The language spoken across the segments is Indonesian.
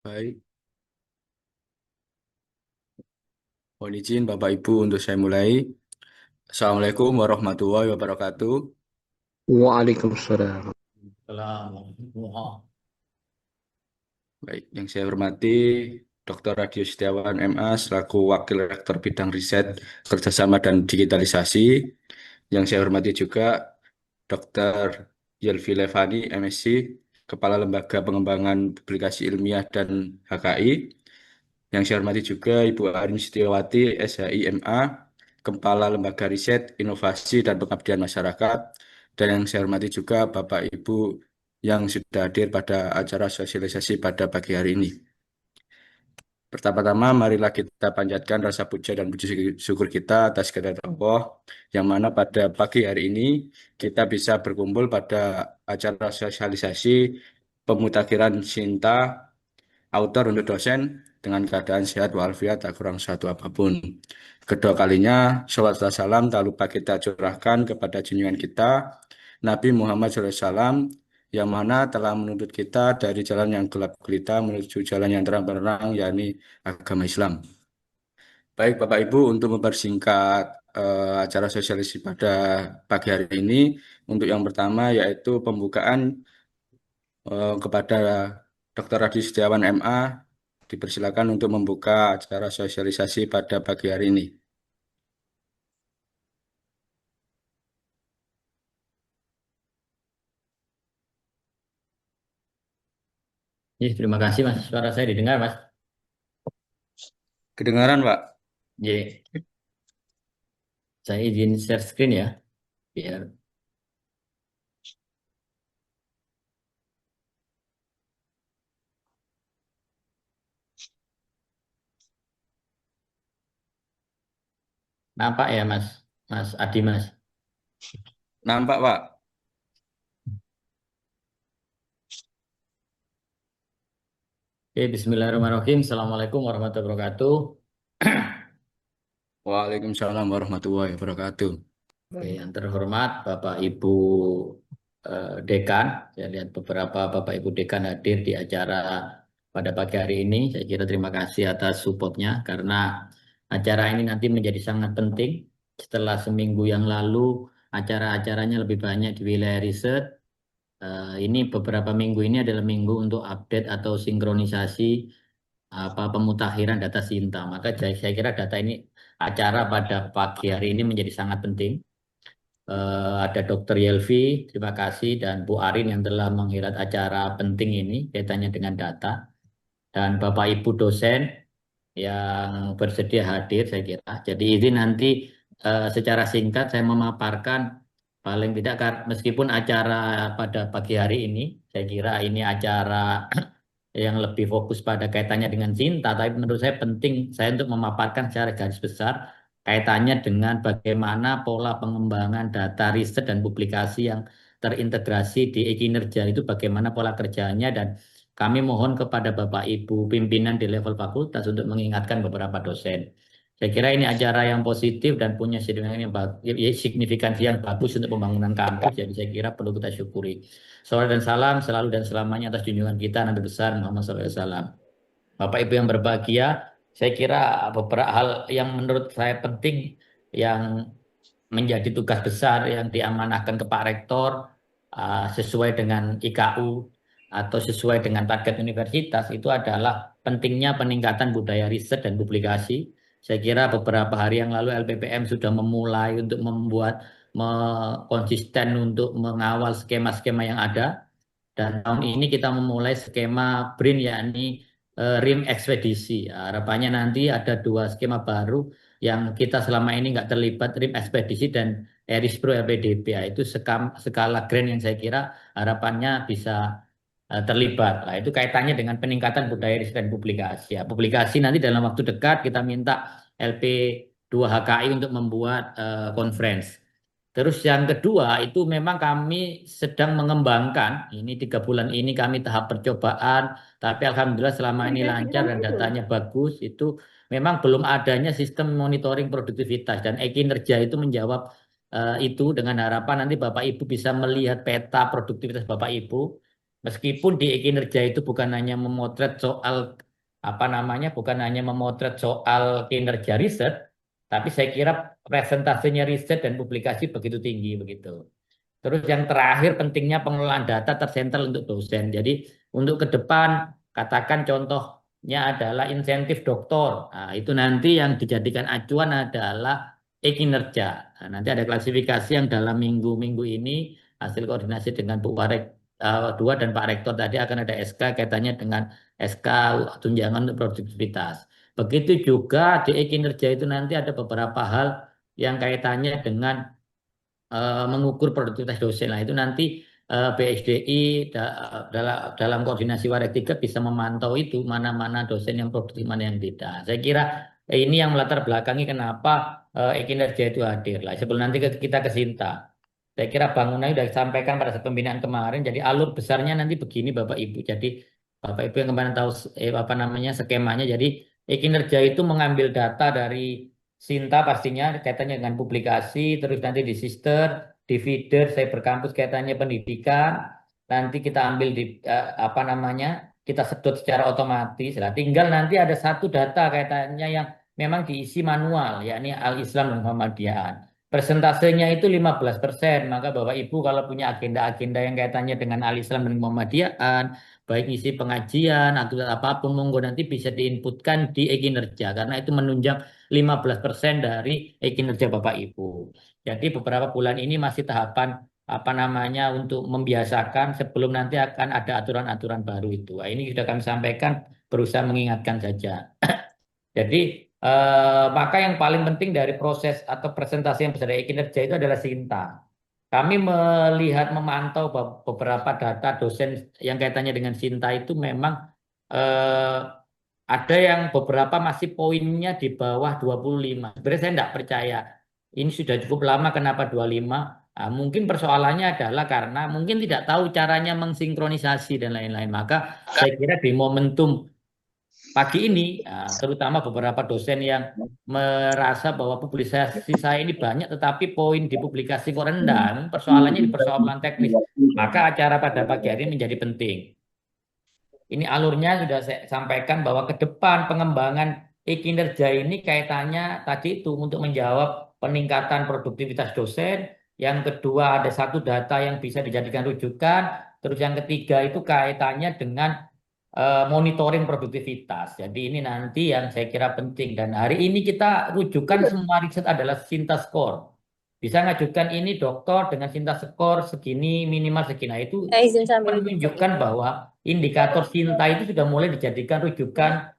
Baik, mohon izin Bapak Ibu untuk saya mulai. Assalamualaikum warahmatullahi wabarakatuh. Waalaikumsalam. Kalau Baik, yang saya hormati Dr. Radio Setiawan MA selaku Wakil Rektor Bidang Riset, Kerjasama dan Digitalisasi. Yang saya hormati juga Dr. Yelvi Levani, MSc, Kepala Lembaga Pengembangan Publikasi Ilmiah dan HKI. Yang saya hormati juga Ibu Arin Setiawati, SHI MA, Kepala Lembaga Riset, Inovasi dan Pengabdian Masyarakat. Dan yang saya hormati juga Bapak Ibu yang sudah hadir pada acara sosialisasi pada pagi hari ini. Pertama-tama, marilah kita panjatkan rasa puja dan puji syukur kita atas kehadirat Allah, yang mana pada pagi hari ini kita bisa berkumpul pada acara sosialisasi pemutakhiran Sinta author untuk dosen dengan keadaan sehat walafiat tak kurang satu apapun. Kedua kalinya, sholawat dan salam tak lupa kita curahkan kepada junjungan kita, Nabi Muhammad SAW, yang mana telah menuntut kita dari jalan yang gelap gulita menuju jalan yang terang benderang, yakni agama Islam. Baik, Bapak Ibu, untuk mempersingkat acara sosialisasi pada pagi hari ini, untuk yang pertama yaitu pembukaan kepada Dr. Adi Setiawan MA, dipersilakan untuk membuka acara sosialisasi pada pagi hari ini. Terima kasih Mas. Suara saya didengar Mas. Kedengaran, Pak? Jadi saya izin share screen ya, biar nampak ya Mas, Mas Adi Mas. Nampak, Pak? Oke, Bismillahirrahmanirrahim. Assalamualaikum warahmatullahi wabarakatuh. Waalaikumsalam warahmatullahi wabarakatuh. Oke, yang terhormat Bapak Ibu Dekan, saya lihat beberapa Bapak Ibu Dekan hadir di acara pada pagi hari ini. Saya kira terima kasih atas supportnya karena acara ini nanti menjadi sangat penting. Setelah seminggu yang lalu acara-acaranya lebih banyak di wilayah riset. Ini beberapa minggu ini adalah minggu untuk update atau sinkronisasi apa pemutakhiran data Sinta. Maka saya kira data ini acara pada pagi hari ini menjadi sangat penting. Ada Dr. Yelvi, terima kasih, dan Bu Arin yang telah menghelat acara penting ini kaitannya dengan data. Dan Bapak Ibu dosen yang bersedia hadir, saya kira. Jadi ini nanti secara singkat saya memaparkan paling tidak meskipun acara pada pagi hari ini, saya kira ini acara yang lebih fokus pada kaitannya dengan cinta, tapi menurut saya penting saya untuk memaparkan secara garis besar kaitannya dengan bagaimana pola pengembangan data riset dan publikasi yang terintegrasi di e-kinerja itu bagaimana pola kerjanya dan kami mohon kepada Bapak Ibu pimpinan di level fakultas untuk mengingatkan beberapa dosen. Saya kira ini acara yang positif dan punya signifikansi yang bagus untuk pembangunan kampus, jadi saya kira perlu kita syukuri. Salawat dan salam selalu dan selamanya atas junjungan kita Nabi besar Muhammad SAW. Bapak Ibu yang berbahagia, saya kira beberapa hal yang menurut saya penting yang menjadi tugas besar yang diamanahkan ke Pak Rektor sesuai dengan IKU atau sesuai dengan target universitas itu adalah pentingnya peningkatan budaya riset dan publikasi. Saya kira beberapa hari yang lalu LPPM sudah memulai untuk membuat konsisten untuk mengawal skema-skema yang ada. Dan tahun ini kita memulai skema BRIN yakni RIM ekspedisi. Harapannya nanti ada dua skema baru yang kita selama ini nggak terlibat RIM ekspedisi dan Erispro LPDP. Itu skala grand yang saya kira harapannya bisa terlibat. Nah, itu kaitannya dengan peningkatan budaya riset dan publikasi. Ya, publikasi nanti dalam waktu dekat kita minta LP2HKI untuk membuat conference. Terus yang kedua itu memang kami sedang mengembangkan, ini 3 bulan ini kami tahap percobaan, tapi alhamdulillah selama ini lancar dan datanya bagus, itu memang belum adanya sistem monitoring produktivitas dan e-kinerja itu menjawab itu dengan harapan nanti Bapak Ibu bisa melihat peta produktivitas Bapak Ibu Meskipun di kinerja itu bukan hanya memotret soal apa namanya, bukan hanya memotret soal kinerja riset, tapi saya kira presentasenya riset dan publikasi begitu tinggi begitu. Terus yang terakhir pentingnya pengelolaan data tersentral untuk dosen. Jadi untuk ke depan katakan contohnya adalah insentif doktor. Nah, itu nanti yang dijadikan acuan adalah e-kinerja. Nah, nanti ada klasifikasi yang dalam minggu-minggu ini hasil koordinasi dengan Bu Warek dua dan Pak Rektor tadi akan ada SK kaitannya dengan SK tunjangan untuk produktivitas. Begitu juga di e-kinerja itu nanti ada beberapa hal yang kaitannya dengan mengukur produktivitas dosen. Nah, itu nanti BSDI dalam koordinasi Warek 3 bisa memantau itu mana-mana dosen yang produktif, mana yang tidak. Saya kira ini yang melatar belakangi kenapa kinerja itu hadir lah. Sebelum nanti kita ke Sinta. Saya kira bangunannya sudah disampaikan pada saat pembinaan kemarin. Jadi alur besarnya nanti begini Bapak Ibu. Jadi Bapak Ibu yang kemarin tahu apa namanya skemanya. Jadi kinerja itu mengambil data dari Sinta pastinya kaitannya dengan publikasi, terus nanti di sister, di feeder, cyber kampus kaitannya pendidikan, nanti kita ambil di apa namanya, kita sedot secara otomatis. Lah, tinggal nanti ada satu data kaitannya yang memang diisi manual, yakni Al-Islam dan Muhammadiyah. Persentasenya itu 15%, maka Bapak Ibu kalau punya agenda-agenda yang kaitannya dengan Al-Islam dan Muhammadiyah, baik isi pengajian atau apapun, monggo nanti bisa diinputkan di e-kinerja, karena itu menunjang 15% dari kinerja Bapak Ibu. Jadi beberapa bulan ini masih tahapan apa namanya untuk membiasakan sebelum nanti akan ada aturan-aturan baru itu. Nah, ini sudah kami sampaikan, berusaha mengingatkan saja. Jadi maka yang paling penting dari proses atau presentasi yang besar dari kinerja itu adalah Sinta. Kami melihat memantau beberapa data dosen yang kaitannya dengan Sinta itu memang eh, ada yang beberapa masih poinnya di bawah 25. Sebenarnya saya tidak percaya. Ini sudah cukup lama, kenapa 25? Nah, mungkin persoalannya adalah karena mungkin tidak tahu caranya mensinkronisasi dan lain-lain. Maka saya kira di momentum pagi ini, terutama beberapa dosen yang merasa bahwa publikasi saya ini banyak, tetapi poin di publikasi kok rendah, persoalannya di persoalan teknis. Maka acara pada pagi hari ini menjadi penting. Ini alurnya sudah saya sampaikan bahwa ke depan pengembangan kinerja ini kaitannya tadi itu untuk menjawab peningkatan produktivitas dosen. Yang kedua ada satu data yang bisa dijadikan rujukan. Terus yang ketiga itu kaitannya dengan monitoring produktivitas. Jadi ini nanti yang saya kira penting. Dan hari ini kita rujukan semua riset adalah Sinta Score. Bisa ngajukan ini dokter dengan Sinta Skor segini, minimal segini. Nah, itu Saya izin sambil menunjukkan bahwa indikator Sinta itu sudah mulai dijadikan rujukan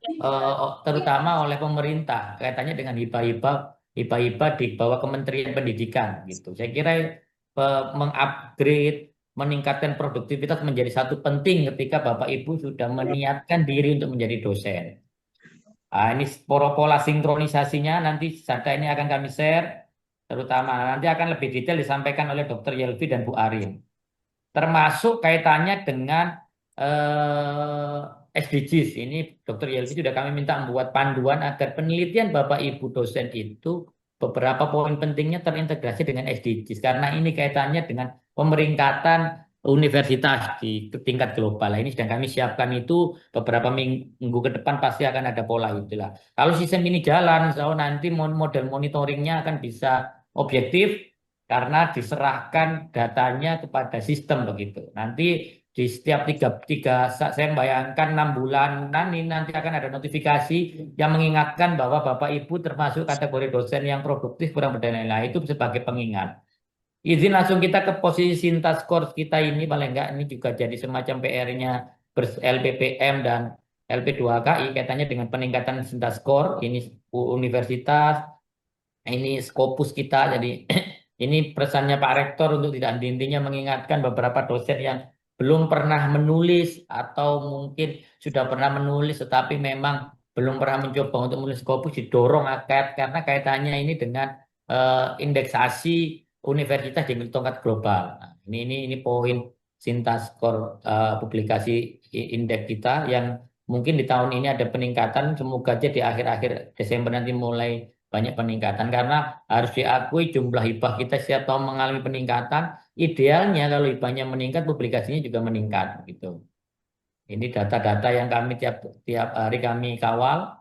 terutama oleh pemerintah kaitannya dengan hibah-hibah di bawah Kementerian Pendidikan gitu. Saya kira mengupgrade, meningkatkan produktivitas menjadi satu penting ketika Bapak Ibu sudah meniatkan diri untuk menjadi dosen. Nah, ini pola sinkronisasinya nanti data ini akan kami share, terutama nanti akan lebih detail disampaikan oleh Dr. Yelvi dan Bu Arin. Termasuk kaitannya dengan SDGs. Ini Dr. Yelvi sudah kami minta membuat panduan agar penelitian Bapak Ibu dosen itu beberapa poin pentingnya terintegrasi dengan SDGs. Karena ini kaitannya dengan pemeringkatan universitas di tingkat global. Nah, ini sedang kami siapkan itu beberapa minggu ke depan pasti akan ada pola itulah. Kalau sistem ini jalan, insya Allah nanti model monitoringnya akan bisa objektif karena diserahkan datanya kepada sistem begitu. Nanti di setiap saya bayangkan 6 bulan ini nanti akan ada notifikasi yang mengingatkan bahwa Bapak Ibu termasuk kategori dosen yang produktif kurang berdaya itu sebagai pengingat. Izin langsung kita ke posisi Sinta Skor kita ini paling enggak ini juga jadi semacam PR-nya LPPM dan LP2KI kaitannya dengan peningkatan Sinta Skor ini universitas ini Skopus kita jadi ini pesannya Pak Rektor untuk tidak intinya mengingatkan beberapa dosen yang belum pernah menulis atau mungkin sudah pernah menulis tetapi memang belum pernah mencoba untuk menulis Skopus didorong karena kaitannya ini dengan indeksasi universitas di tongkat global. Nah, ini poin Sinta skor publikasi indeks kita yang mungkin di tahun ini ada peningkatan. Semoga aja di akhir-akhir Desember nanti mulai banyak peningkatan karena harus diakui jumlah hibah kita setiap tahun mengalami peningkatan. idealnya kalau hibahnya meningkat, publikasinya juga meningkat gitu. Ini data-data yang kami tiap tiap hari kami kawal.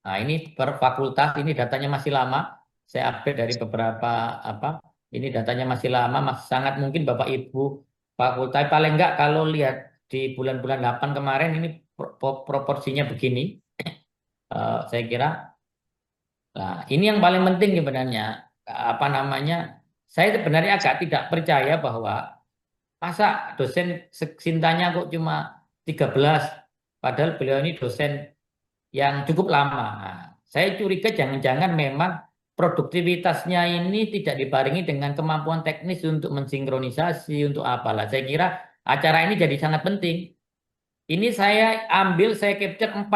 Nah, ini per fakultas, ini datanya masih lama. Saya update dari beberapa apa. Ini datanya masih lama, sangat mungkin Bapak Ibu fakultas paling enggak kalau lihat di bulan-bulan 8 kemarin ini proporsinya begini. Saya kira. Nah, ini yang paling penting sebenarnya. Apa namanya? Saya sebenarnya agak tidak percaya bahwa masa dosen sintanya kok cuma 13, padahal beliau ini dosen yang cukup lama. Nah, saya curiga jangan-jangan memang produktivitasnya ini tidak dibarengi dengan kemampuan teknis untuk mensinkronisasi, untuk apalah. Saya kira acara ini jadi sangat penting. Ini saya capture 40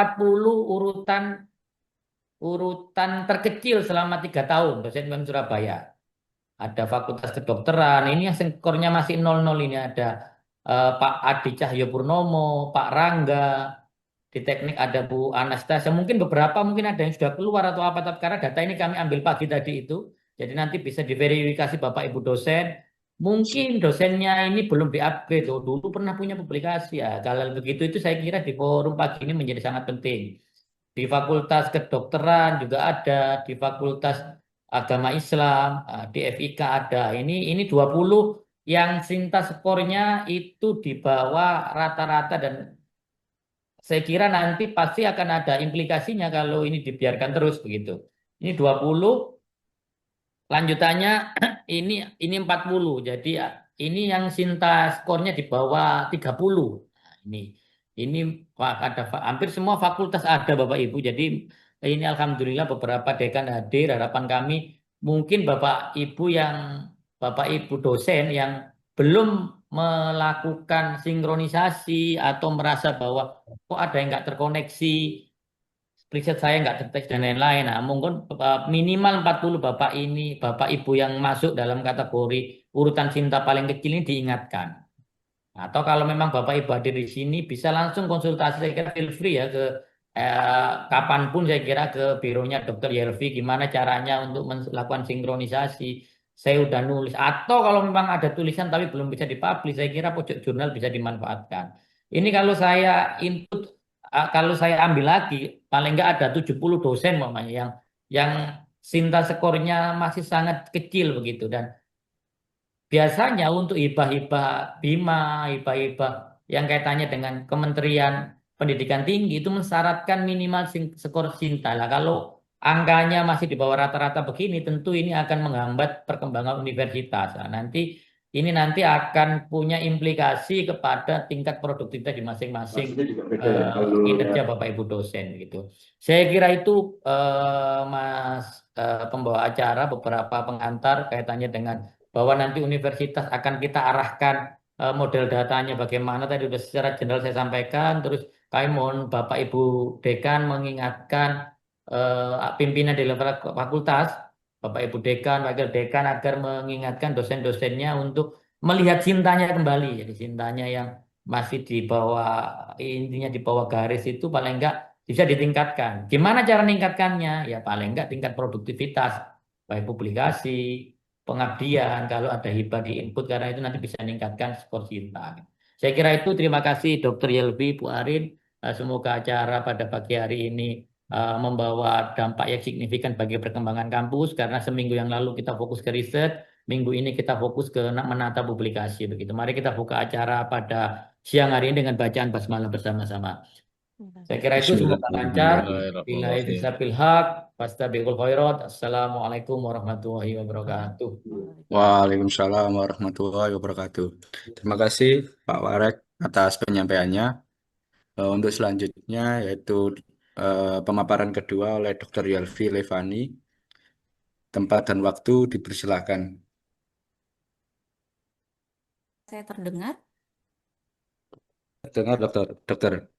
urutan terkecil selama 3 tahun dosen UM Surabaya. Ada Fakultas Kedokteran, ini yang skornya masih 00 ini ada Pak Adi Cahyo Purnomo, Pak Rangga, di teknik ada Bu Anastasia, mungkin beberapa mungkin ada yang sudah keluar atau apa, tapi karena data ini kami ambil pagi tadi itu, jadi nanti bisa diverifikasi Bapak Ibu dosen. Mungkin dosennya ini belum diupgrade, oh, dulu pernah punya publikasi ya. Kalau begitu itu saya kira di forum pagi ini menjadi sangat penting. Di Fakultas Kedokteran juga ada, di Fakultas Agama Islam, di FIK ada. Ini 20 yang Sinta skornya itu di bawah rata-rata dan saya kira nanti pasti akan ada implikasinya kalau ini dibiarkan terus begitu. Ini 20, lanjutannya ini 40. Jadi ini yang Sinta skornya di bawah 30. Nah, ini hampir semua fakultas ada Bapak Ibu. Jadi ini alhamdulillah beberapa dekan hadir. Harapan kami mungkin Bapak Ibu dosen yang belum melakukan sinkronisasi atau merasa bahwa kok ada yang nggak terkoneksi, riset saya nggak terdeteksi dan lain-lain. Nah, mungkin minimal 40 Bapak Ibu yang masuk dalam kategori urutan cinta paling kecil ini diingatkan. Atau kalau memang Bapak Ibu hadir di sini bisa langsung konsultasi, saya kira feel free ya ke kapanpun saya kira ke bironya Dokter Yelvi gimana caranya untuk melakukan sinkronisasi. Saya udah nulis atau kalau memang ada tulisan tapi belum bisa dipublish, saya kira pojok jurnal bisa dimanfaatkan. Ini kalau saya input, kalau saya ambil lagi paling nggak ada 70 dosen mamanya yang Sinta skornya masih sangat kecil begitu dan biasanya untuk hibah-hibah Bima, hibah-hibah yang kaitannya dengan Kementerian Pendidikan Tinggi itu mensyaratkan minimal skor Sinta. Lah kalau angkanya masih di bawah rata-rata begini, tentu ini akan menghambat perkembangan universitas. Nah, nanti akan punya implikasi kepada tingkat produktivitas di masing-masing kinerja Bapak Ibu dosen gitu. Saya kira itu Mas pembawa acara, beberapa pengantar kaitannya dengan bahwa nanti universitas akan kita arahkan model datanya bagaimana tadi sudah secara general saya sampaikan. Terus kami mohon Bapak Ibu Dekan mengingatkan pimpinan di level fakultas, Bapak Ibu Dekan, Wakil Dekan agar mengingatkan dosen-dosennya untuk melihat cintanya kembali. Jadi cintanya yang masih di bawah, intinya di bawah garis itu paling enggak bisa ditingkatkan. Gimana cara meningkatkannya? Ya paling enggak tingkat produktivitas, baik publikasi, pengabdian, kalau ada hibah di input karena itu nanti bisa meningkatkan skor cinta. Saya kira itu terima kasih Dr. Yelvi, Bu Arin. Semoga acara pada pagi hari ini membawa dampak yang signifikan bagi perkembangan kampus karena seminggu yang lalu kita fokus ke riset, minggu ini kita fokus ke menata publikasi begitu. Mari kita buka acara pada siang hari ini dengan bacaan basmalah bersama-sama. Saya kira itu semoga lancar. Bila bisa Bismillahirrahmanirrahim. pilhak, fastabiqul khairat. Assalamualaikum warahmatullahi wabarakatuh. Waalaikumsalam warahmatullahi wabarakatuh. Terima kasih Pak Warek atas penyampaiannya. Untuk selanjutnya yaitu pemaparan kedua oleh Dr. Yelvi Levani. Tempat dan waktu dipersilakan. Saya terdengar? Dengar dokter, dokter.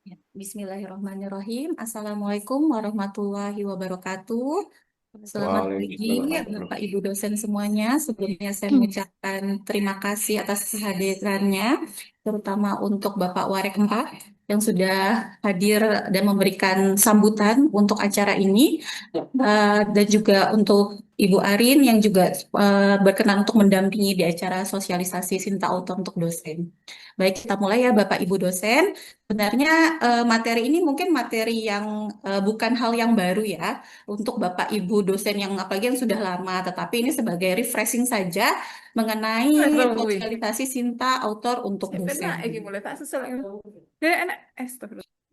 Ya. Bismillahirrahmanirrahim. Assalamualaikum warahmatullahi wabarakatuh. Selamat pagi Bapak Ibu dosen semuanya. Sebelumnya saya mengucapkan terima kasih atas kehadirannya, terutama untuk Bapak Warek 4 yang sudah hadir dan memberikan sambutan untuk acara ini. Dan juga untuk Ibu Arin yang juga berkenan untuk mendampingi di acara sosialisasi Sinta Auto untuk dosen. Baik, kita mulai ya Bapak Ibu dosen. Sebenarnya materi ini mungkin materi yang bukan hal yang baru ya untuk Bapak Ibu dosen yang apalagi yang sudah lama, tetapi ini sebagai refreshing saja mengenai sosialisasi Sinta Autor untuk dosen.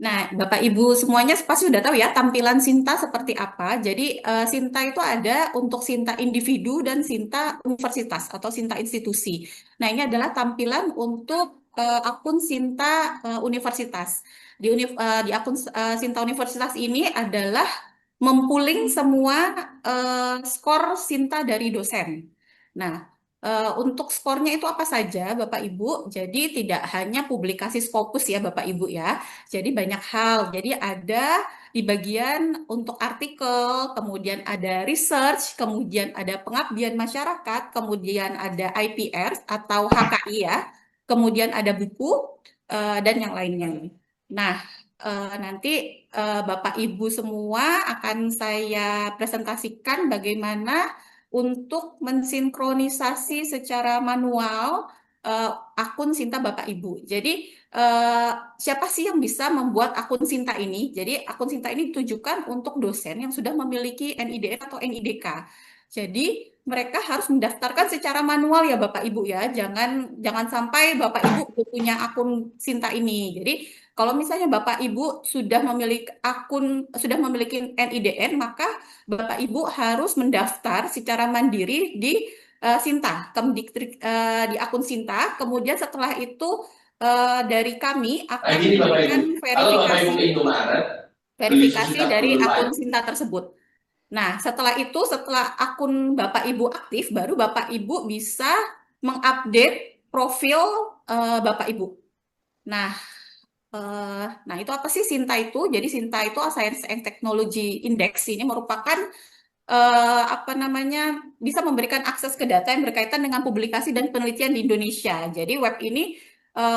Nah, Bapak Ibu semuanya pasti sudah tahu ya tampilan Sinta seperti apa. Jadi Sinta itu ada untuk Sinta individu dan Sinta universitas atau Sinta institusi. Nah, ini adalah tampilan untuk akun Sinta universitas. Di akun Sinta universitas ini adalah mempuling semua skor Sinta dari dosen. Nah, untuk skornya itu apa saja, Bapak Ibu? Jadi tidak hanya publikasi Scopus ya, Bapak Ibu ya. Jadi banyak hal. Jadi ada di bagian untuk artikel, kemudian ada research, kemudian ada pengabdian masyarakat, kemudian ada IPR atau HKI ya, kemudian ada buku dan yang lainnya. Nah, nanti Bapak Ibu semua akan saya presentasikan bagaimana untuk mensinkronisasi secara manual akun Sinta Bapak Ibu. Jadi siapa sih yang bisa membuat akun Sinta ini? Jadi akun Sinta ini ditujukan untuk dosen yang sudah memiliki NIDN atau NIDK. Jadi mereka harus mendaftarkan secara manual ya Bapak Ibu ya. Jangan sampai Bapak Ibu punya akun Sinta ini. Jadi kalau misalnya Bapak Ibu sudah memiliki NIDN, maka Bapak Ibu harus mendaftar secara mandiri di Sinta, Kemdiktik, di akun Sinta. Kemudian setelah itu dari kami akan memberikan verifikasi dari akun Sinta tersebut. Nah, setelah itu, setelah akun Bapak Ibu aktif, baru Bapak Ibu bisa mengupdate profil Bapak Ibu. Nah, itu apa sih Sinta itu? Jadi Sinta itu Science and Technology Index ini merupakan bisa memberikan akses ke data yang berkaitan dengan publikasi dan penelitian di Indonesia. Jadi web ini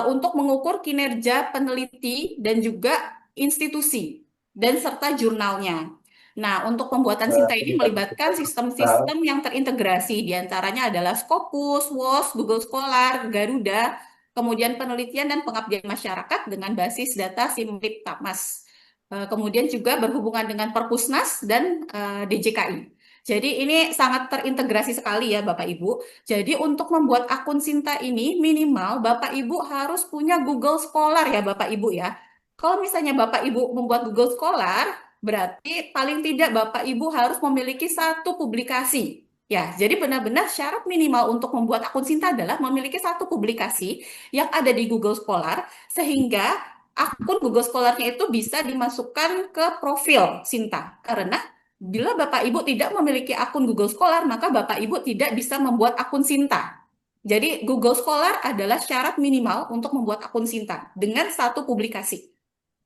untuk mengukur kinerja peneliti dan juga institusi dan serta jurnalnya. Nah, untuk pembuatan Sinta ini melibatkan sistem-sistem yang terintegrasi, diantaranya adalah Scopus, WOS, Google Scholar, Garuda, kemudian penelitian dan pengabdian masyarakat dengan basis data Simlip Tapmas. Kemudian juga berhubungan dengan Perpusnas dan DJKI. Jadi ini sangat terintegrasi sekali ya Bapak Ibu. Jadi untuk membuat akun Sinta ini minimal Bapak Ibu harus punya Google Scholar ya Bapak Ibu ya. Kalau misalnya Bapak Ibu membuat Google Scholar, berarti paling tidak Bapak Ibu harus memiliki satu publikasi. Ya, jadi benar-benar syarat minimal untuk membuat akun Sinta adalah memiliki satu publikasi yang ada di Google Scholar, sehingga akun Google Scholar-nya itu bisa dimasukkan ke profil Sinta. Karena bila Bapak Ibu tidak memiliki akun Google Scholar, maka Bapak Ibu tidak bisa membuat akun Sinta. Jadi Google Scholar adalah syarat minimal untuk membuat akun Sinta dengan satu publikasi.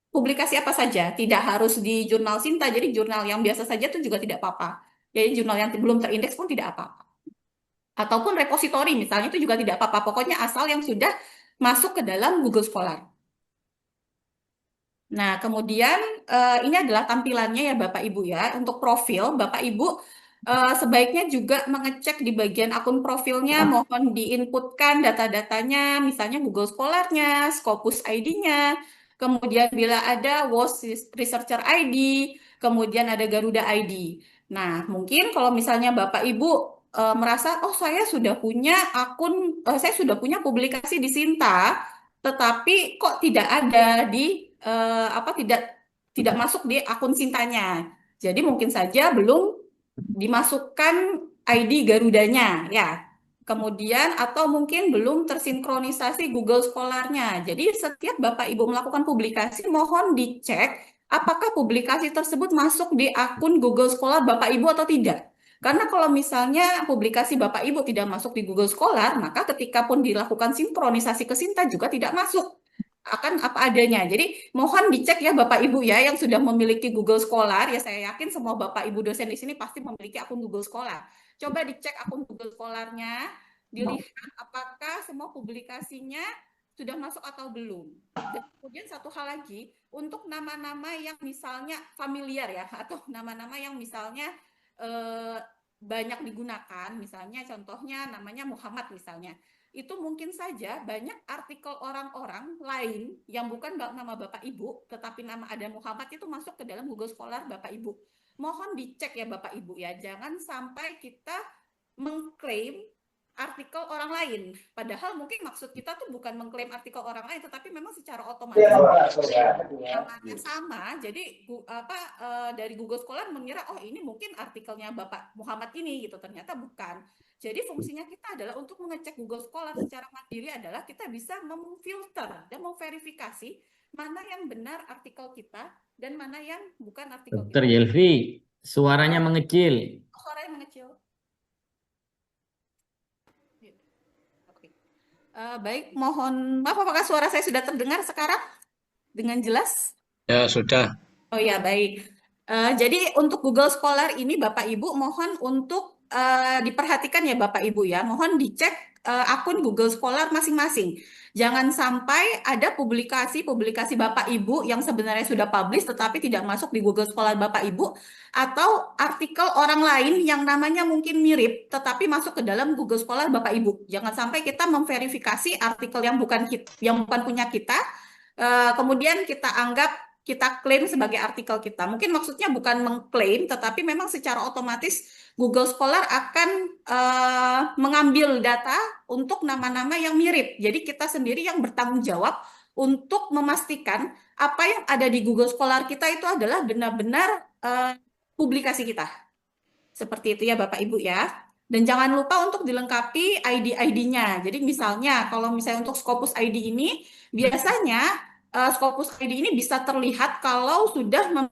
Publikasi apa saja, tidak harus di jurnal Sinta, jadi jurnal yang biasa saja itu juga tidak apa-apa. Jadi jurnal yang belum terindeks pun tidak apa-apa. Ataupun repositori misalnya itu juga tidak apa-apa, pokoknya asal yang sudah masuk ke dalam Google Scholar. Nah, kemudian ini adalah tampilannya ya Bapak Ibu ya. Untuk profil, Bapak Ibu sebaiknya juga mengecek di bagian akun profilnya, mohon diinputkan data-datanya, misalnya Google Scholar-nya, Scopus ID-nya, kemudian bila ada WOS Researcher ID, kemudian ada Garuda ID. Nah, mungkin kalau misalnya Bapak Ibu merasa, oh saya sudah punya akun, saya sudah punya publikasi di Sinta, tetapi kok tidak ada di tidak masuk di akun Sintanya. Jadi mungkin saja belum dimasukkan ID Garudanya ya. Kemudian atau mungkin belum tersinkronisasi Google Scholar-nya. Jadi setiap Bapak Ibu melakukan publikasi mohon dicek apakah publikasi tersebut masuk di akun Google Scholar Bapak Ibu atau tidak. Karena kalau misalnya publikasi Bapak Ibu tidak masuk di Google Scholar, maka ketika pun dilakukan sinkronisasi ke Sinta juga tidak masuk, akan apa adanya. Jadi mohon dicek ya Bapak Ibu ya yang sudah memiliki Google Scholar, ya saya yakin semua Bapak Ibu dosen di sini pasti memiliki akun Google Scholar. Coba dicek akun Google Scholar-nya, dilihat apakah semua publikasinya sudah masuk atau belum. Dan kemudian satu hal lagi, untuk nama-nama yang misalnya familiar ya, atau nama-nama yang misalnya banyak digunakan, misalnya contohnya namanya Muhammad misalnya, itu mungkin saja banyak artikel orang-orang lain yang bukan nama Bapak Ibu, tetapi nama ada Muhammad itu masuk ke dalam Google Scholar Bapak Ibu. Mohon dicek ya Bapak Ibu ya, jangan sampai kita mengklaim artikel orang lain. Padahal mungkin maksud kita tuh bukan mengklaim artikel orang lain, tetapi memang secara otomatis namanya sama. Jadi dari Google Scholar mengira oh ini mungkin artikelnya Bapak Muhammad ini gitu. Ternyata bukan. Jadi fungsinya kita adalah untuk mengecek Google Scholar secara mandiri adalah kita bisa memfilter dan memverifikasi mana yang benar artikel kita dan mana yang bukan artikel Dokter kita. Yelvi, suaranya mengecil. Suaranya mengecil. Baik, mohon maaf apakah suara saya sudah terdengar sekarang dengan jelas? Ya, sudah. Oh ya, baik. Jadi untuk Google Scholar ini Bapak Ibu mohon untuk diperhatikan ya Bapak Ibu ya. Mohon dicek akun Google Scholar masing-masing. Jangan sampai ada publikasi-publikasi Bapak Ibu yang sebenarnya sudah publish tetapi tidak masuk di Google Scholar Bapak Ibu atau artikel orang lain yang namanya mungkin mirip tetapi masuk ke dalam Google Scholar Bapak Ibu. Jangan sampai kita memverifikasi artikel yang bukan punya kita, kemudian kita klaim sebagai artikel kita. Mungkin maksudnya bukan mengklaim, tetapi memang secara otomatis Google Scholar akan mengambil data untuk nama-nama yang mirip. Jadi kita sendiri yang bertanggung jawab untuk memastikan apa yang ada di Google Scholar kita itu adalah benar-benar publikasi kita. Seperti itu ya Bapak Ibu ya. Dan jangan lupa untuk dilengkapi ID-ID-nya. Jadi misalnya kalau misalnya untuk Scopus ID ini, biasanya Scopus ID ini bisa terlihat kalau sudah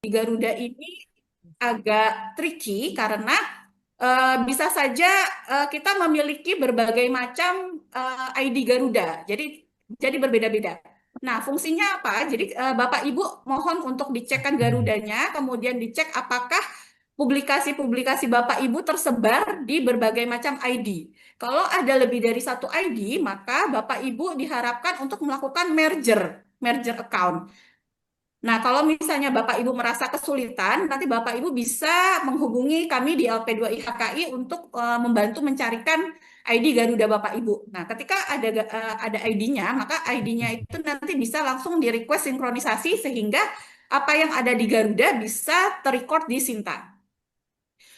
di Garuda ini agak tricky karena bisa saja kita memiliki berbagai macam ID Garuda. Jadi berbeda-beda. Nah, fungsinya apa? Jadi Bapak Ibu mohon untuk dicekkan Garudanya, kemudian dicek apakah publikasi-publikasi Bapak Ibu tersebar di berbagai macam ID. Kalau ada lebih dari satu ID, maka Bapak Ibu diharapkan untuk melakukan merger account. Nah, kalau misalnya Bapak Ibu merasa kesulitan, nanti Bapak Ibu bisa menghubungi kami di LP2I HKI untuk membantu mencarikan ID Garuda Bapak Ibu. Nah, ketika ada ID-nya, maka ID-nya itu nanti bisa langsung di-request sinkronisasi sehingga apa yang ada di Garuda bisa terrecord di Sinta.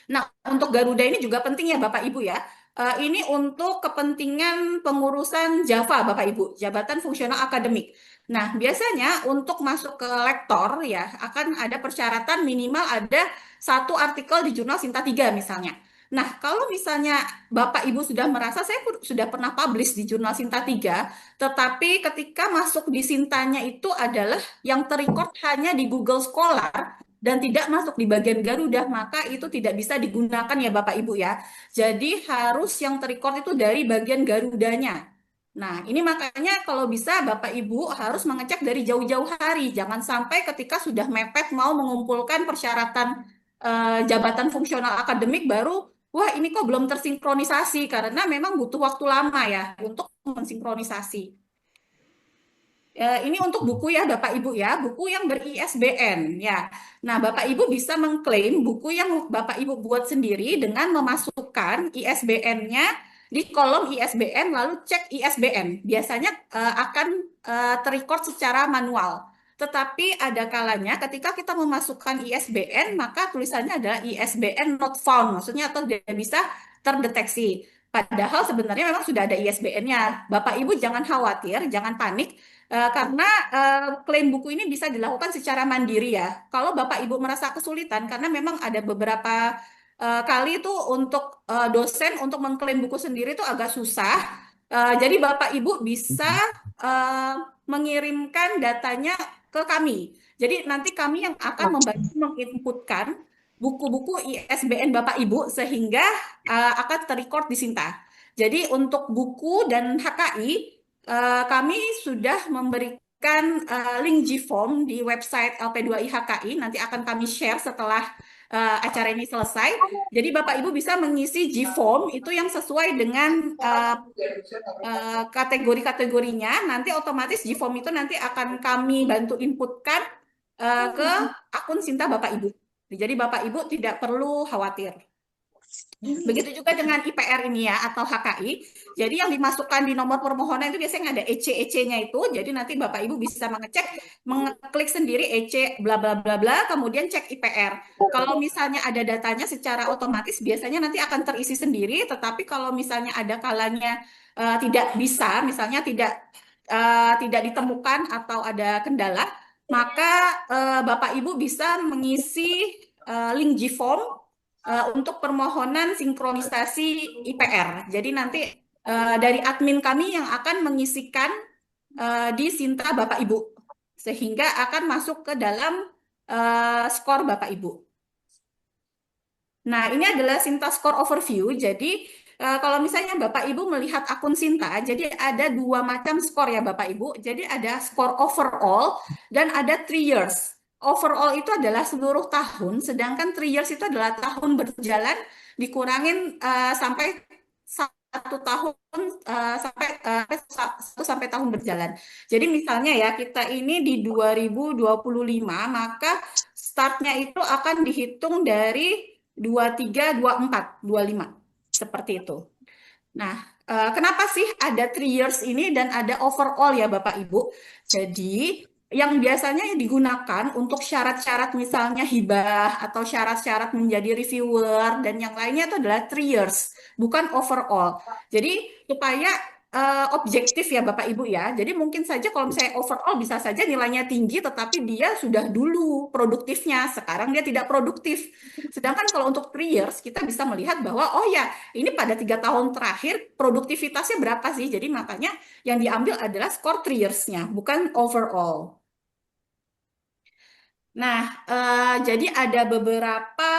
Nah, untuk Garuda ini juga penting ya Bapak Ibu ya. Ini untuk kepentingan pengurusan Java Bapak Ibu, Jabatan Fungsional Akademik. Nah, biasanya untuk masuk ke lektor ya akan ada persyaratan minimal ada satu artikel di jurnal Sinta 3 misalnya. Nah, kalau misalnya Bapak Ibu sudah merasa saya sudah pernah publish di jurnal Sinta 3, tetapi ketika masuk di Sintanya itu adalah yang terrecord hanya di Google Scholar dan tidak masuk di bagian Garuda, maka itu tidak bisa digunakan ya Bapak Ibu ya. Jadi harus yang terrecord itu dari bagian Garudanya. Nah, ini makanya kalau bisa Bapak Ibu harus mengecek dari jauh-jauh hari. Jangan sampai ketika sudah mepet mau mengumpulkan persyaratan jabatan fungsional akademik baru, wah ini kok belum tersinkronisasi, karena memang butuh waktu lama ya untuk mensinkronisasi. Ini untuk buku ya Bapak Ibu ya, buku yang ber-ISBN ya. Nah, Bapak Ibu bisa mengklaim buku yang Bapak Ibu buat sendiri dengan memasukkan ISBN-nya di kolom ISBN lalu cek ISBN. Biasanya akan terrecord secara manual. Tetapi ada kalanya ketika kita memasukkan ISBN maka tulisannya adalah ISBN not found, maksudnya atau tidak bisa terdeteksi. Padahal sebenarnya memang sudah ada ISBN-nya. Bapak Ibu jangan khawatir, jangan panik. Karena klaim buku ini bisa dilakukan secara mandiri ya. Kalau Bapak Ibu merasa kesulitan, karena memang ada beberapa kali itu untuk dosen untuk mengklaim buku sendiri itu agak susah. Jadi Bapak Ibu bisa eh, mengirimkan datanya ke kami. Jadi nanti kami yang akan membantu menginputkan buku-buku ISBN Bapak Ibu sehingga akan terrecord di Sinta. Jadi untuk buku dan HKI kami sudah memberikan link Gform di website LP2I HKI. Nanti akan kami share setelah acara ini selesai. Jadi Bapak Ibu bisa mengisi Gform itu yang sesuai dengan kategori-kategorinya. Nanti otomatis Gform itu nanti akan kami bantu inputkan ke akun Sinta Bapak Ibu. Jadi Bapak Ibu tidak perlu khawatir. Begitu juga dengan IPR ini ya atau HKI. Jadi yang dimasukkan di nomor permohonan itu biasanya ada EC-nya itu. Jadi nanti Bapak Ibu bisa mengeklik sendiri EC bla bla bla bla, kemudian cek IPR. Kalau misalnya ada datanya secara otomatis biasanya nanti akan terisi sendiri, tetapi kalau misalnya ada kalanya tidak bisa, misalnya tidak ditemukan atau ada kendala, maka Bapak Ibu bisa mengisi link Gform untuk permohonan sinkronisasi IPR. Jadi nanti dari admin kami yang akan mengisikan di Sinta Bapak Ibu, sehingga akan masuk ke dalam skor Bapak Ibu. Nah, ini adalah Sinta Score Overview. Jadi, kalau misalnya Bapak Ibu melihat akun Sinta, jadi ada dua macam skor ya Bapak Ibu. Jadi ada skor overall dan ada 3 years. Overall itu adalah seluruh tahun, sedangkan 3 years itu adalah tahun berjalan dikurangin sampai 1 tahun sampai tahun berjalan. Jadi misalnya ya kita ini di 2025, maka startnya itu akan dihitung dari 23, 24, 25. Seperti itu. Nah, kenapa sih ada 3 years ini dan ada overall ya Bapak Ibu? Jadi, yang biasanya digunakan untuk syarat-syarat misalnya hibah atau syarat-syarat menjadi reviewer dan yang lainnya itu adalah 3 years, bukan overall. Jadi, supaya objektif ya Bapak Ibu ya. Jadi mungkin saja kalau misalnya overall bisa saja nilainya tinggi tetapi dia sudah dulu produktifnya, sekarang dia tidak produktif. Sedangkan kalau untuk 3 years kita bisa melihat bahwa oh ya ini pada 3 tahun terakhir produktivitasnya berapa sih? Jadi makanya yang diambil adalah skor 3 years-nya, bukan overall. Nah, jadi ada beberapa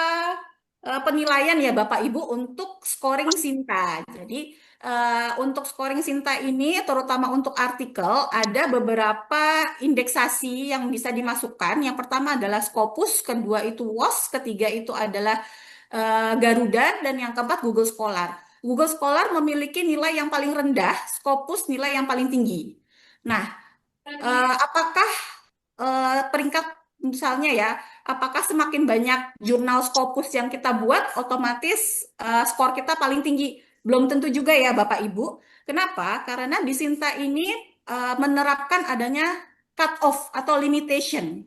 penilaian ya Bapak Ibu untuk scoring Sinta. Jadi untuk scoring Sinta ini, terutama untuk artikel, ada beberapa indeksasi yang bisa dimasukkan. Yang pertama adalah Scopus, kedua itu WOS, ketiga itu adalah Garuda, dan yang keempat Google Scholar. Google Scholar memiliki nilai yang paling rendah, Scopus nilai yang paling tinggi. Nah, apakah peringkat misalnya ya, apakah semakin banyak jurnal Scopus yang kita buat, otomatis skor kita paling tinggi? Belum tentu juga ya Bapak Ibu. Kenapa? Karena di Sinta ini menerapkan adanya cut off atau limitation.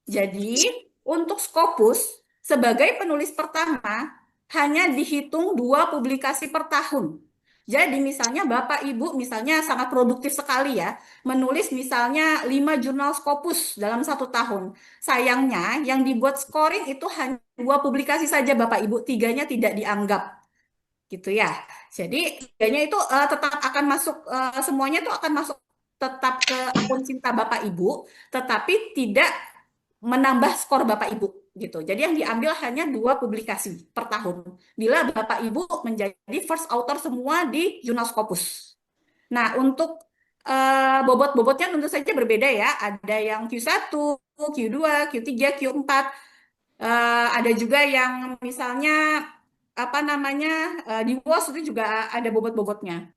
Jadi untuk Scopus sebagai penulis pertama hanya dihitung 2 publikasi per tahun. Jadi misalnya Bapak Ibu misalnya sangat produktif sekali ya, menulis misalnya 5 jurnal Scopus dalam 1 tahun. Sayangnya yang dibuat scoring itu hanya 2 publikasi saja Bapak Ibu, 3-nya tidak dianggap gitu ya. Jadi 3-nya itu tetap akan masuk, semuanya itu akan masuk tetap ke akun Sinta Bapak Ibu, tetapi tidak menambah skor Bapak Ibu gitu. Jadi yang diambil hanya 2 publikasi per tahun. Bila Bapak Ibu menjadi first author semua di jurnal Scopus. Nah, untuk bobot-bobotnya tentu saja berbeda ya. Ada yang Q1, Q2, Q3, Q4. Ada juga yang misalnya apa namanya di WOS itu juga ada bobot-bobotnya.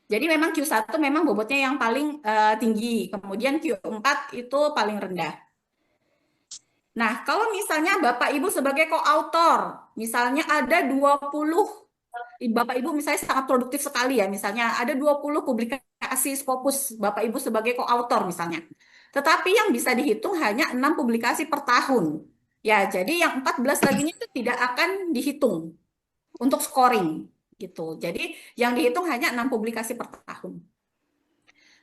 Jadi memang Q1 memang bobotnya yang paling tinggi. Kemudian Q4 itu paling rendah. Nah, kalau misalnya Bapak Ibu sebagai koautor, misalnya ada 20, Bapak Ibu misalnya sangat produktif sekali ya, misalnya ada 20 publikasi Scopus Bapak Ibu sebagai koautor misalnya. Tetapi yang bisa dihitung hanya 6 publikasi per tahun. Ya, jadi yang 14 laginya itu tidak akan dihitung untuk scoring gitu. Jadi yang dihitung hanya 6 publikasi per tahun.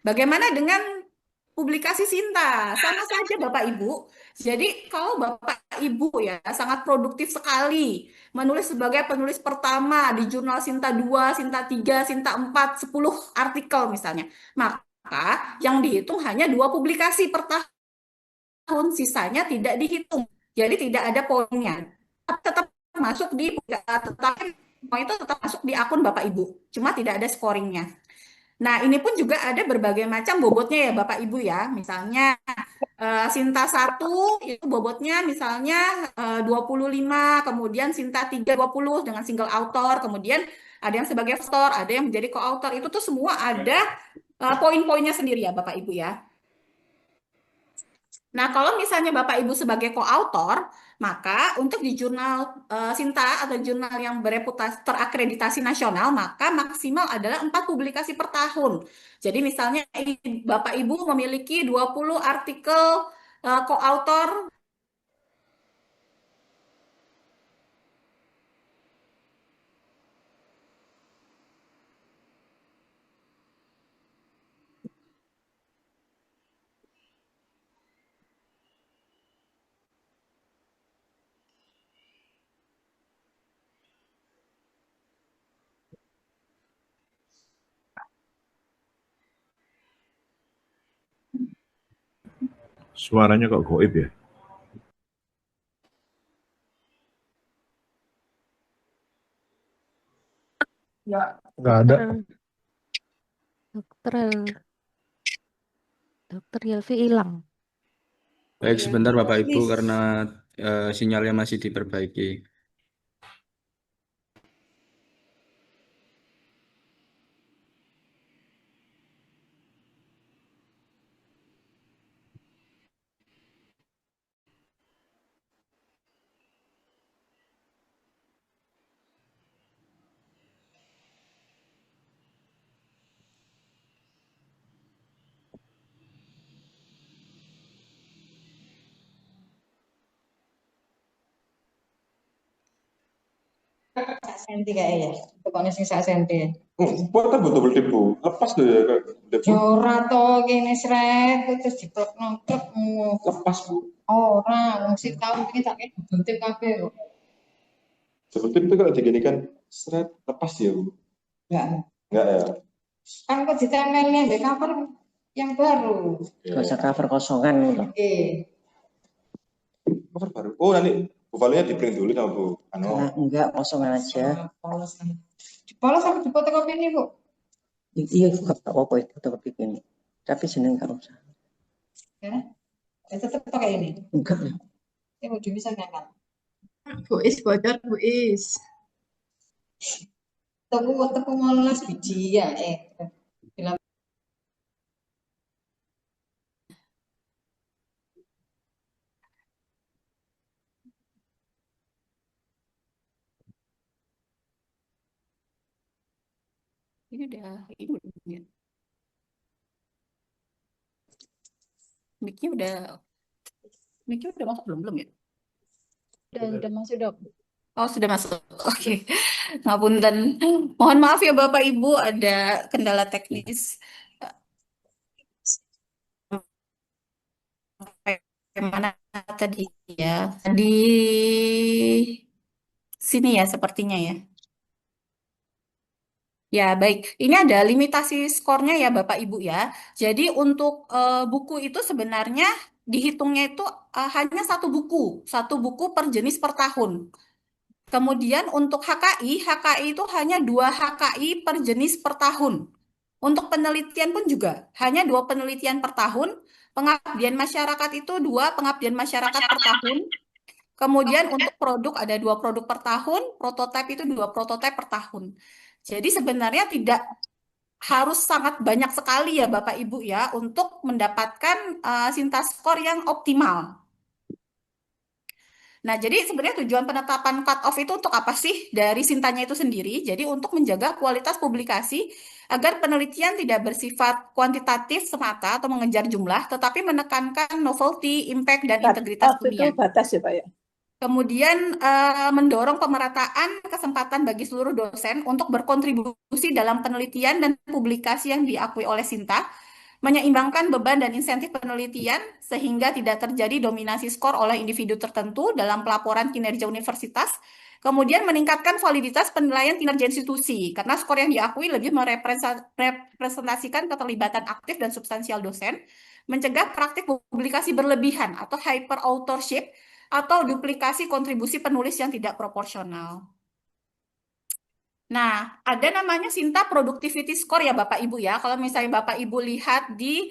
Bagaimana dengan publikasi Sinta? Sama saja Bapak Ibu. Jadi kalau Bapak Ibu ya sangat produktif sekali menulis sebagai penulis pertama di jurnal Sinta 2, Sinta 3, Sinta 4, 10 artikel misalnya. Maka yang dihitung hanya 2 publikasi per tahun, sisanya tidak dihitung. Jadi tidak ada poinnya. Tetap masuk di, tetapi itu tetap masuk di akun Bapak Ibu. Cuma tidak ada scoringnya. Nah, ini pun juga ada berbagai macam bobotnya ya Bapak Ibu ya. Misalnya Sinta 1 itu bobotnya misalnya 25, kemudian Sinta 3 20 dengan single author, kemudian ada yang sebagai author, ada yang menjadi co-author. Itu tuh semua ada poin-poinnya sendiri ya Bapak Ibu ya. Nah, kalau misalnya Bapak Ibu sebagai koautor, maka untuk di jurnal Sinta atau jurnal yang bereputasi terakreditasi nasional, maka maksimal adalah 4 publikasi per tahun. Jadi misalnya Bapak Ibu memiliki 20 artikel koautor. Suaranya kok goib ya? Nggak ada. Dokter Yelvi hilang. Baik, sebentar Bapak Ibu karena sinyalnya masih diperbaiki. Senti kayaknya ya. Pokoknya sing sak senti. Buat kan betul tipu. Lepas tuh ya Kak. Debu. Ya ora to kene sret terus diplekno klep. Lepas Bu. Ora, wong sing tau iki tak bentuk kabeh kok. Seperti itu kalau digini kan seret lepas ya Bu. Enggak ya. Kan kok ditempelnya di cover yang baru. Gak usah cover kosongan gitu. Oke. Cover baru. Oh nanti Bu Valunya di print dulu sama Bu. Enggak, kosongan aja. Polos. Dipolos sama difotokopi ini, Bu. Iya, gak apa-apa itu fotokopi ini. Tapi jeneng gak usah. Ya, tetap pakai ini. Enggak ya. Ya, Bu, bisa nggak kan? Bu Is bocor, Bu Is. Tepung 15 biji ya, bilang ini udah ya. Mic-nya udah masuk belum ya? Udah masuk, Dok. Oh, sudah masuk. Oke. Ngapunten. Mohon maaf ya Bapak Ibu, ada kendala teknis. Mana tadi ya? Di sini ya sepertinya ya. Ya, baik. Ini ada limitasi skornya ya Bapak Ibu ya. Jadi untuk buku itu sebenarnya dihitungnya itu hanya satu buku per jenis per tahun. Kemudian untuk HKI itu hanya 2 HKI per jenis per tahun. Untuk penelitian pun juga hanya 2 penelitian per tahun. Pengabdian masyarakat itu 2 pengabdian masyarakat per tahun. Kemudian untuk produk ada 2 produk per tahun, prototipe itu 2 prototipe per tahun. Jadi sebenarnya tidak harus sangat banyak sekali ya Bapak Ibu ya untuk mendapatkan Sinta skor yang optimal. Nah, jadi sebenarnya tujuan penetapan cut-off itu untuk apa sih dari Sintanya itu sendiri? Jadi untuk menjaga kualitas publikasi agar penelitian tidak bersifat kuantitatif semata atau mengejar jumlah, tetapi menekankan novelty, impact, dan integritas Waktu itu ilmiah. batas ya, Pak ya. Kemudian mendorong pemerataan kesempatan bagi seluruh dosen untuk berkontribusi dalam penelitian dan publikasi yang diakui oleh Sinta, menyeimbangkan beban dan insentif penelitian sehingga tidak terjadi dominasi skor oleh individu tertentu dalam pelaporan kinerja universitas, kemudian meningkatkan validitas penilaian kinerja institusi, karena skor yang diakui lebih merepresentasikan keterlibatan aktif dan substansial dosen, mencegah praktik publikasi berlebihan atau hyper authorship, atau duplikasi kontribusi penulis yang tidak proporsional. Nah, ada namanya Sinta Productivity Score ya Bapak Ibu ya. Kalau misalnya Bapak Ibu lihat di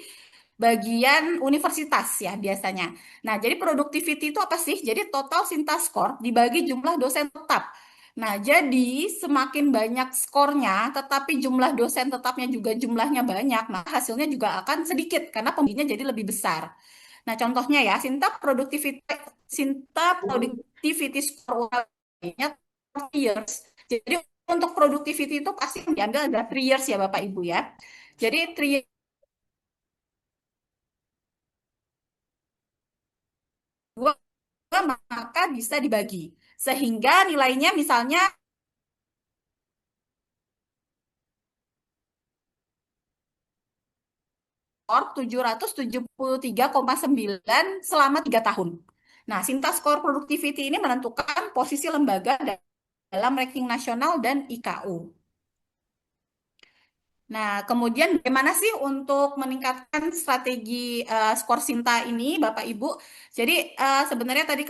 bagian universitas ya biasanya. Nah, jadi productivity itu apa sih? Jadi total Sinta Score dibagi jumlah dosen tetap. Nah, jadi semakin banyak skornya, tetapi jumlah dosen tetapnya juga jumlahnya banyak, maka hasilnya juga akan sedikit karena pembagiannya jadi lebih besar. Nah, contohnya ya, Sinta Productivity Score nya 3 years. Jadi untuk productivity itu pasti yang diambil adalah 3 years ya Bapak Ibu ya. Jadi 3 years maka bisa dibagi. Sehingga nilainya misalnya 773,9 selama 3 tahun. Nah, Sinta Score Productivity ini menentukan posisi lembaga dalam ranking nasional dan IKU. Nah, kemudian bagaimana sih untuk meningkatkan strategi skor Sinta ini, Bapak Ibu? Jadi sebenarnya tadi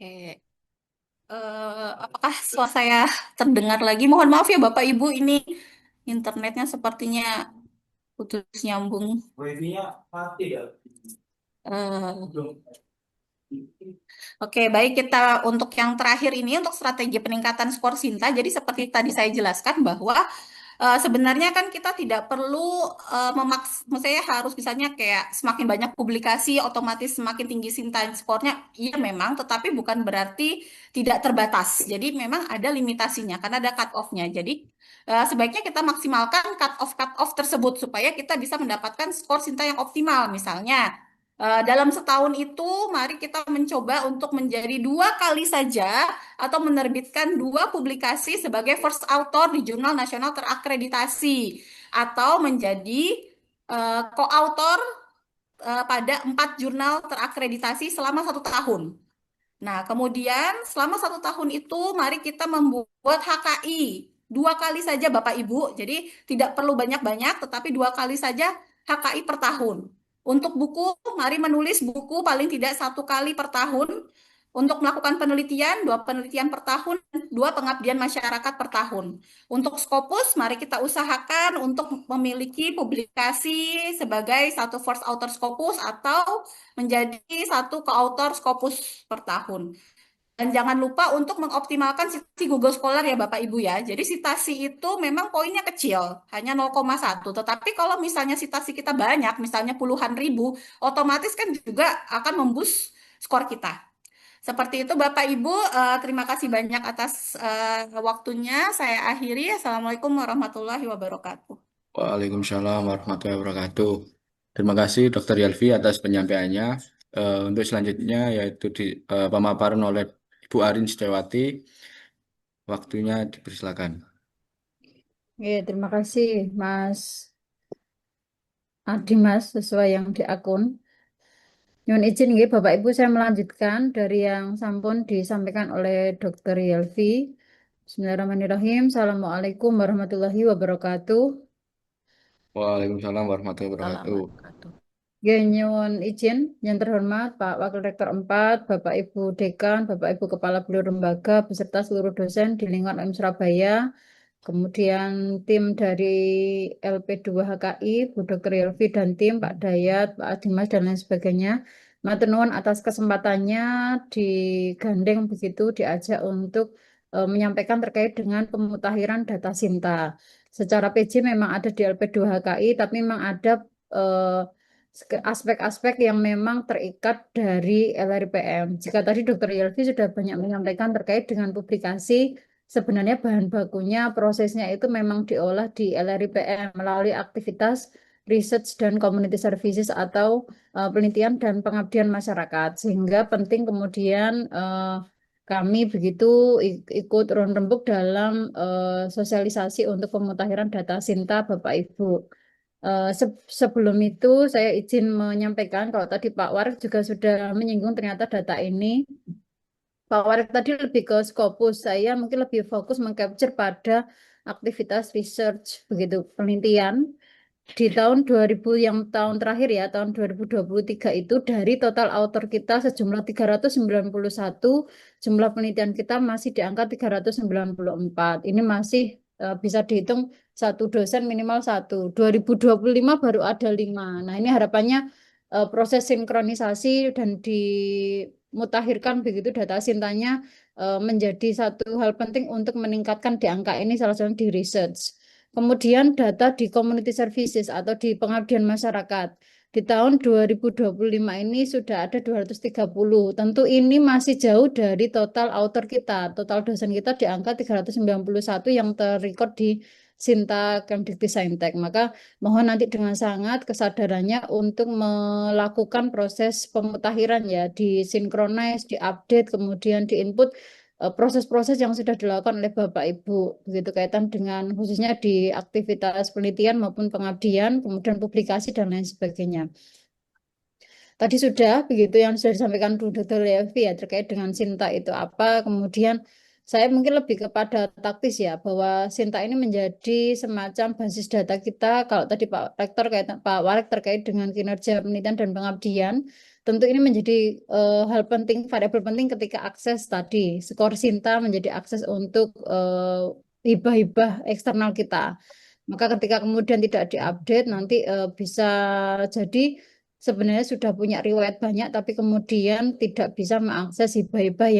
Oke. Apakah suara saya terdengar lagi? Mohon maaf ya Bapak Ibu, ini internetnya sepertinya putus nyambung. Eh, Oke, baik, kita untuk yang terakhir ini untuk strategi peningkatan skor Sinta. Jadi seperti tadi saya jelaskan bahwa sebenarnya kan kita tidak perlu maksudnya harus misalnya kayak semakin banyak publikasi otomatis semakin tinggi Sinta skornya. Iya memang, tetapi bukan berarti tidak terbatas. Jadi memang ada limitasinya karena ada cut off-nya. Jadi sebaiknya kita maksimalkan cut off tersebut supaya kita bisa mendapatkan skor Sinta yang optimal. Misalnya dalam setahun itu, mari kita mencoba untuk menjadi 2 kali saja atau menerbitkan 2 publikasi sebagai first author di jurnal nasional terakreditasi atau menjadi co-author pada 4 jurnal terakreditasi selama 1 tahun. Nah, kemudian selama 1 tahun itu, mari kita membuat HKI 2 kali saja, Bapak Ibu. Jadi tidak perlu banyak-banyak, tetapi 2 kali saja HKI per tahun. Untuk buku, mari menulis buku paling tidak 1 kali per tahun. Untuk melakukan penelitian, 2 penelitian per tahun, 2 pengabdian masyarakat per tahun. Untuk Scopus, mari kita usahakan untuk memiliki publikasi sebagai 1 first author Scopus atau menjadi 1 co-author Scopus per tahun. Dan jangan lupa untuk mengoptimalkan citasi Google Scholar ya Bapak Ibu ya. Jadi citasi itu memang poinnya kecil, hanya 0,1. Tetapi kalau misalnya citasi kita banyak, misalnya puluhan ribu, otomatis kan juga akan memboost skor kita. Seperti itu Bapak Ibu, terima kasih banyak atas waktunya. Saya akhiri. Assalamualaikum warahmatullahi wabarakatuh. Waalaikumsalam warahmatullahi wabarakatuh. Terima kasih Dr. Yelvi atas penyampaiannya. Untuk selanjutnya yaitu pemaparan oleh Ibu Arin Setiawati. Waktunya dipersilakan. Oke, terima kasih Mas Adimas sesuai yang di akun. Nyuwun izin nggih Bapak Ibu, saya melanjutkan dari yang sampun disampaikan oleh Dr. Yelvi. Bismillahirrahmanirrahim. Assalamualaikum warahmatullahi wabarakatuh. Waalaikumsalam warahmatullahi wabarakatuh. Ya, nyuwun izin yang terhormat Pak Wakil Rektor 4, Bapak Ibu Dekan, Bapak Ibu Kepala Biro Lembaga, beserta seluruh dosen di lingkungan UM Surabaya, kemudian tim dari LP2HKI, Bu Dr. Yelvi dan tim, Pak Dayat, Pak Adimas, dan lain sebagainya. Matur nuwun atas kesempatannya digandeng begitu, diajak untuk menyampaikan terkait dengan pemutakhiran data Sinta. Secara PJ memang ada di LP2HKI, tapi memang ada aspek-aspek yang memang terikat dari LRPM. Jika tadi Dr. Yelvi sudah banyak menyampaikan terkait dengan publikasi, sebenarnya bahan bakunya, prosesnya itu memang diolah di LRPM melalui aktivitas research dan community services atau penelitian dan pengabdian masyarakat. Sehingga penting kemudian kami begitu ikut urun rembuk dalam sosialisasi untuk pemutakhiran data Sinta Bapak Ibu. Sebelum itu saya izin menyampaikan kalau tadi Pak Warik juga sudah menyinggung ternyata data ini. Pak Warik tadi lebih ke Scopus, saya mungkin lebih fokus mengcapture pada aktivitas research, begitu penelitian. Di tahun 2000 yang tahun terakhir ya, tahun 2023 itu dari total author kita sejumlah 391, jumlah penelitian kita masih di angka 394. Ini masih bisa dihitung 1 dosen minimal 1. 2025 baru ada 5. Nah, ini harapannya proses sinkronisasi dan dimutakhirkan begitu data Sintanya menjadi satu hal penting untuk meningkatkan di angka ini, salah satunya di research. Kemudian data di community services atau di pengabdian masyarakat. Di tahun 2025 ini sudah ada 230. Tentu ini masih jauh dari total author kita. Total dosen kita di angka 391 yang terrecord di Sinta Kemdikti-Saintek. Maka mohon nanti dengan sangat kesadarannya untuk melakukan proses pemutakhiran ya, disinkronize, diupdate, kemudian diinput proses-proses yang sudah dilakukan oleh Bapak Ibu, begitu kaitan dengan khususnya di aktivitas penelitian maupun pengabdian, kemudian publikasi dan lain sebagainya. Tadi sudah begitu yang sudah disampaikan Bu Dr. Yelvi ya terkait dengan Sinta itu apa, kemudian Saya mungkin lebih kepada taktis ya, bahwa Sinta ini menjadi semacam basis data kita. Kalau tadi Pak Rektor Pak Warek terkait dengan kinerja penelitian dan pengabdian, tentu ini menjadi hal penting, variabel penting ketika akses tadi. Skor Sinta menjadi akses untuk hibah-hibah eksternal kita. Maka ketika kemudian tidak diupdate, nanti bisa jadi sebenarnya sudah punya riwayat banyak, tapi kemudian tidak bisa mengakses hibah-hibah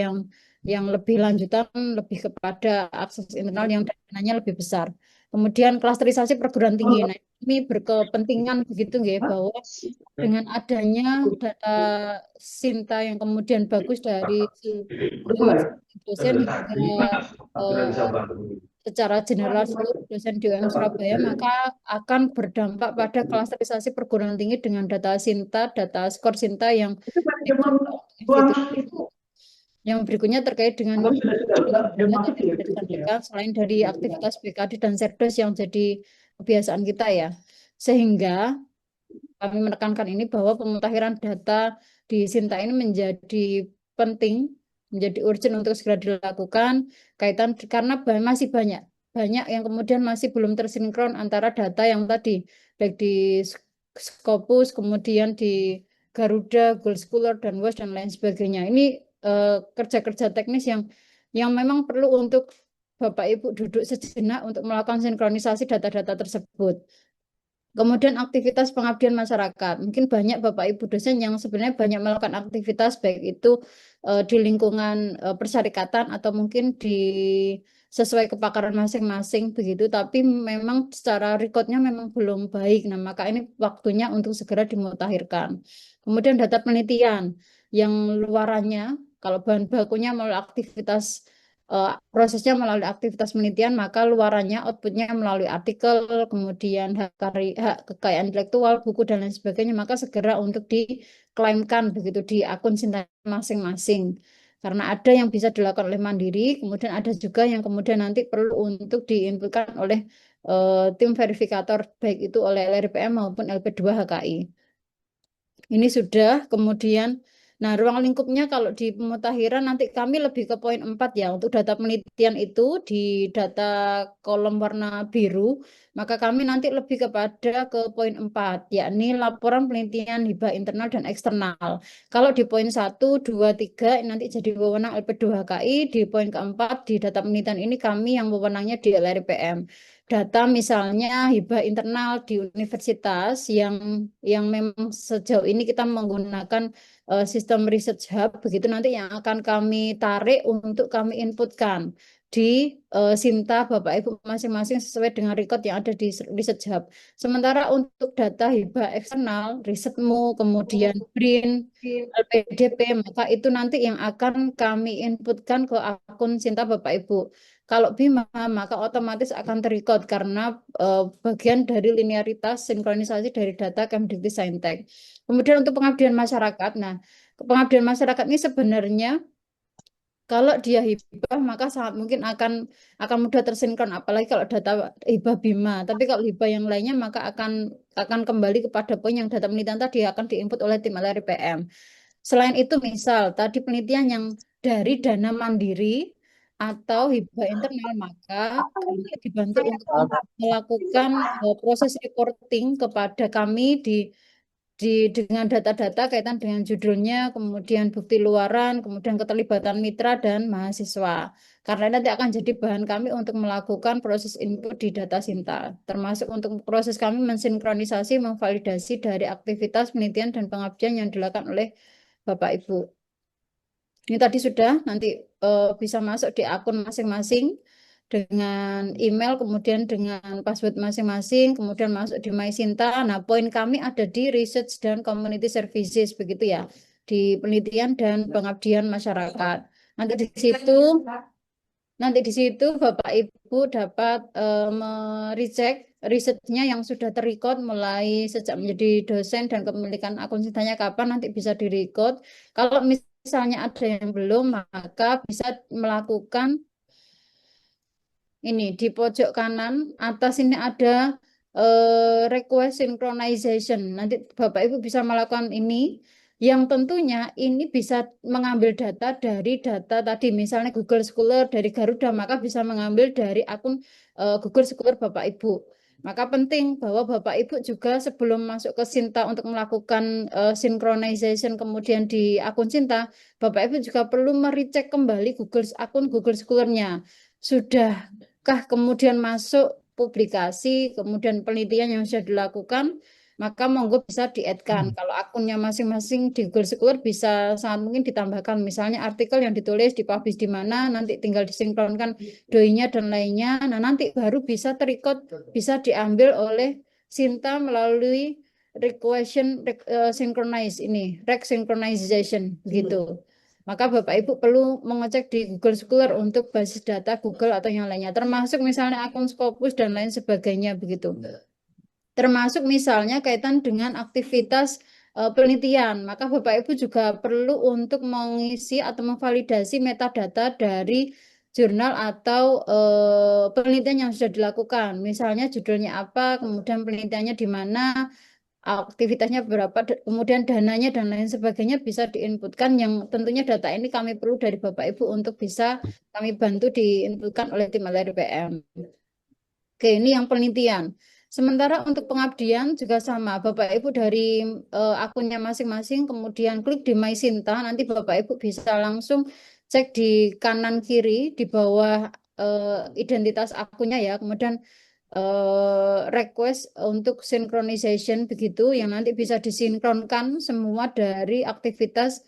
yang lebih lanjutan, lebih kepada akses internal yang dananya lebih besar. Kemudian klasterisasi perguruan tinggi. Nah, ini berkepentingan begitu nggih, bahwa dengan adanya data Sinta yang kemudian bagus dari dosen hingga secara general seluruh dosen di UM Surabaya, maka akan berdampak pada klasterisasi perguruan tinggi dengan data Sinta, data skor Sinta yang yang berikutnya terkait dengan selain dari aktivitas BKD dan Serdos yang jadi kebiasaan kita ya. Sehingga kami menekankan ini bahwa pemutakhiran data di Sinta ini menjadi penting, menjadi urgent untuk segera dilakukan kaitan karena masih banyak yang kemudian masih belum tersinkron antara data yang tadi baik di Scopus, kemudian di Garuda, Gold Scholar dan WAS dan lain sebagainya. Ini kerja-kerja teknis yang memang perlu untuk Bapak Ibu duduk sejenak untuk melakukan sinkronisasi data-data tersebut. Kemudian aktivitas pengabdian masyarakat. Mungkin banyak Bapak Ibu dosen yang sebenarnya banyak melakukan aktivitas baik itu di lingkungan persyarikatan atau mungkin sesuai kepakaran masing-masing begitu, tapi memang secara recordnya memang belum baik. Nah, maka ini waktunya untuk segera dimutakhirkan. Kemudian data penelitian yang luarannya, kalau bahan bakunya melalui aktivitas prosesnya melalui aktivitas penelitian, maka luarannya outputnya melalui artikel, kemudian hak kekayaan intelektual, buku dan lain sebagainya, maka segera untuk diklaimkan begitu di akun Sinta masing-masing. Karena ada yang bisa dilakukan oleh mandiri, kemudian ada juga yang kemudian nanti perlu untuk diinputkan oleh tim verifikator, baik itu oleh LRPM maupun LP2 HKI. Ini sudah, kemudian nah, ruang lingkupnya kalau di pemutakhiran nanti kami lebih ke poin 4 ya. Untuk data penelitian itu di data kolom warna biru, maka kami nanti lebih kepada ke poin 4, yakni laporan penelitian hibah internal dan eksternal. Kalau di poin 1, 2, 3 nanti jadi wewenang LP2HKI, di poin keempat di data penelitian ini kami yang wewenangnya di LRPM. Data misalnya hibah internal di universitas yang memang sejauh ini kita menggunakan sistem research hub, begitu nanti yang akan kami tarik untuk kami inputkan di Sinta Bapak Ibu masing-masing sesuai dengan record yang ada di research hub. Sementara untuk data hibah eksternal, risetmu, kemudian BRIN, LPDP, maka itu nanti yang akan kami inputkan ke akun Sinta Bapak Ibu. Kalau BIMA, maka otomatis akan terrecord karena bagian dari linearitas sinkronisasi dari data Kemdikti-Saintek. Kemudian untuk pengabdian masyarakat, nah pengabdian masyarakat ini sebenarnya kalau dia hibah maka sangat mungkin akan mudah tersinkron, apalagi kalau data hibah BIMA. Tapi kalau hibah yang lainnya maka akan kembali kepada poin yang data penelitian tadi akan diinput oleh tim LRPM. Selain itu, misal tadi penelitian yang dari dana mandiri atau hibah internal, maka kami dibantu untuk melakukan proses reporting kepada kami dengan data-data kaitan dengan judulnya, kemudian bukti luaran, kemudian keterlibatan mitra dan mahasiswa. Karena nanti akan jadi bahan kami untuk melakukan proses input di data Sinta, termasuk untuk proses kami mensinkronisasi, memvalidasi dari aktivitas penelitian dan pengabdian yang dilakukan oleh Bapak Ibu. Ini tadi sudah, nanti bisa masuk di akun masing-masing dengan email, kemudian dengan password masing-masing, kemudian masuk di MySinta. Nah, poin kami ada di research dan community services, begitu ya, di penelitian dan pengabdian masyarakat. Nanti di situ Bapak Ibu dapat merecek risetnya yang sudah terrecord mulai sejak menjadi dosen dan kepemilikan akun Sintanya kapan, nanti bisa direcord. Kalau misalnya ada yang belum, maka bisa melakukan ini di pojok kanan atas ini ada request synchronization. Nanti Bapak Ibu bisa melakukan ini yang tentunya ini bisa mengambil data dari data tadi, misalnya Google Scholar dari Garuda, maka bisa mengambil dari akun Google Scholar Bapak Ibu. Maka penting bahwa Bapak Ibu juga sebelum masuk ke Sinta untuk melakukan synchronization kemudian di akun Sinta, Bapak Ibu juga perlu merecek kembali akun Google Scholar-nya. Sudahkah kemudian masuk publikasi, kemudian penelitian yang sudah dilakukan, maka monggo bisa di-add-kan. Kalau akunnya masing-masing di Google Scholar bisa sangat mungkin ditambahkan. Misalnya artikel yang ditulis, dipublish di mana, nanti tinggal disinkronkan doi-nya dan lainnya. Nah, nanti baru bisa terikut, bisa diambil oleh Sinta melalui synchronize ini, rec synchronization gitu. Maka Bapak Ibu perlu mengecek di Google Scholar untuk basis data Google atau yang lainnya, termasuk misalnya akun Scopus dan lain sebagainya begitu. Termasuk misalnya kaitan dengan aktivitas penelitian, maka Bapak Ibu juga perlu untuk mengisi atau memvalidasi metadata dari jurnal atau penelitian yang sudah dilakukan. Misalnya judulnya apa, kemudian penelitiannya di mana, aktivitasnya berapa, kemudian dananya dan lain sebagainya bisa diinputkan, yang tentunya data ini kami perlu dari Bapak Ibu untuk bisa kami bantu diinputkan oleh tim LRPM. Oke, ini yang penelitian. Sementara untuk pengabdian juga sama, Bapak Ibu dari akunnya masing-masing, kemudian klik di My Sinta, nanti Bapak Ibu bisa langsung cek di kanan kiri di bawah identitas akunnya ya, kemudian request untuk synchronization begitu, yang nanti bisa disinkronkan semua dari aktivitas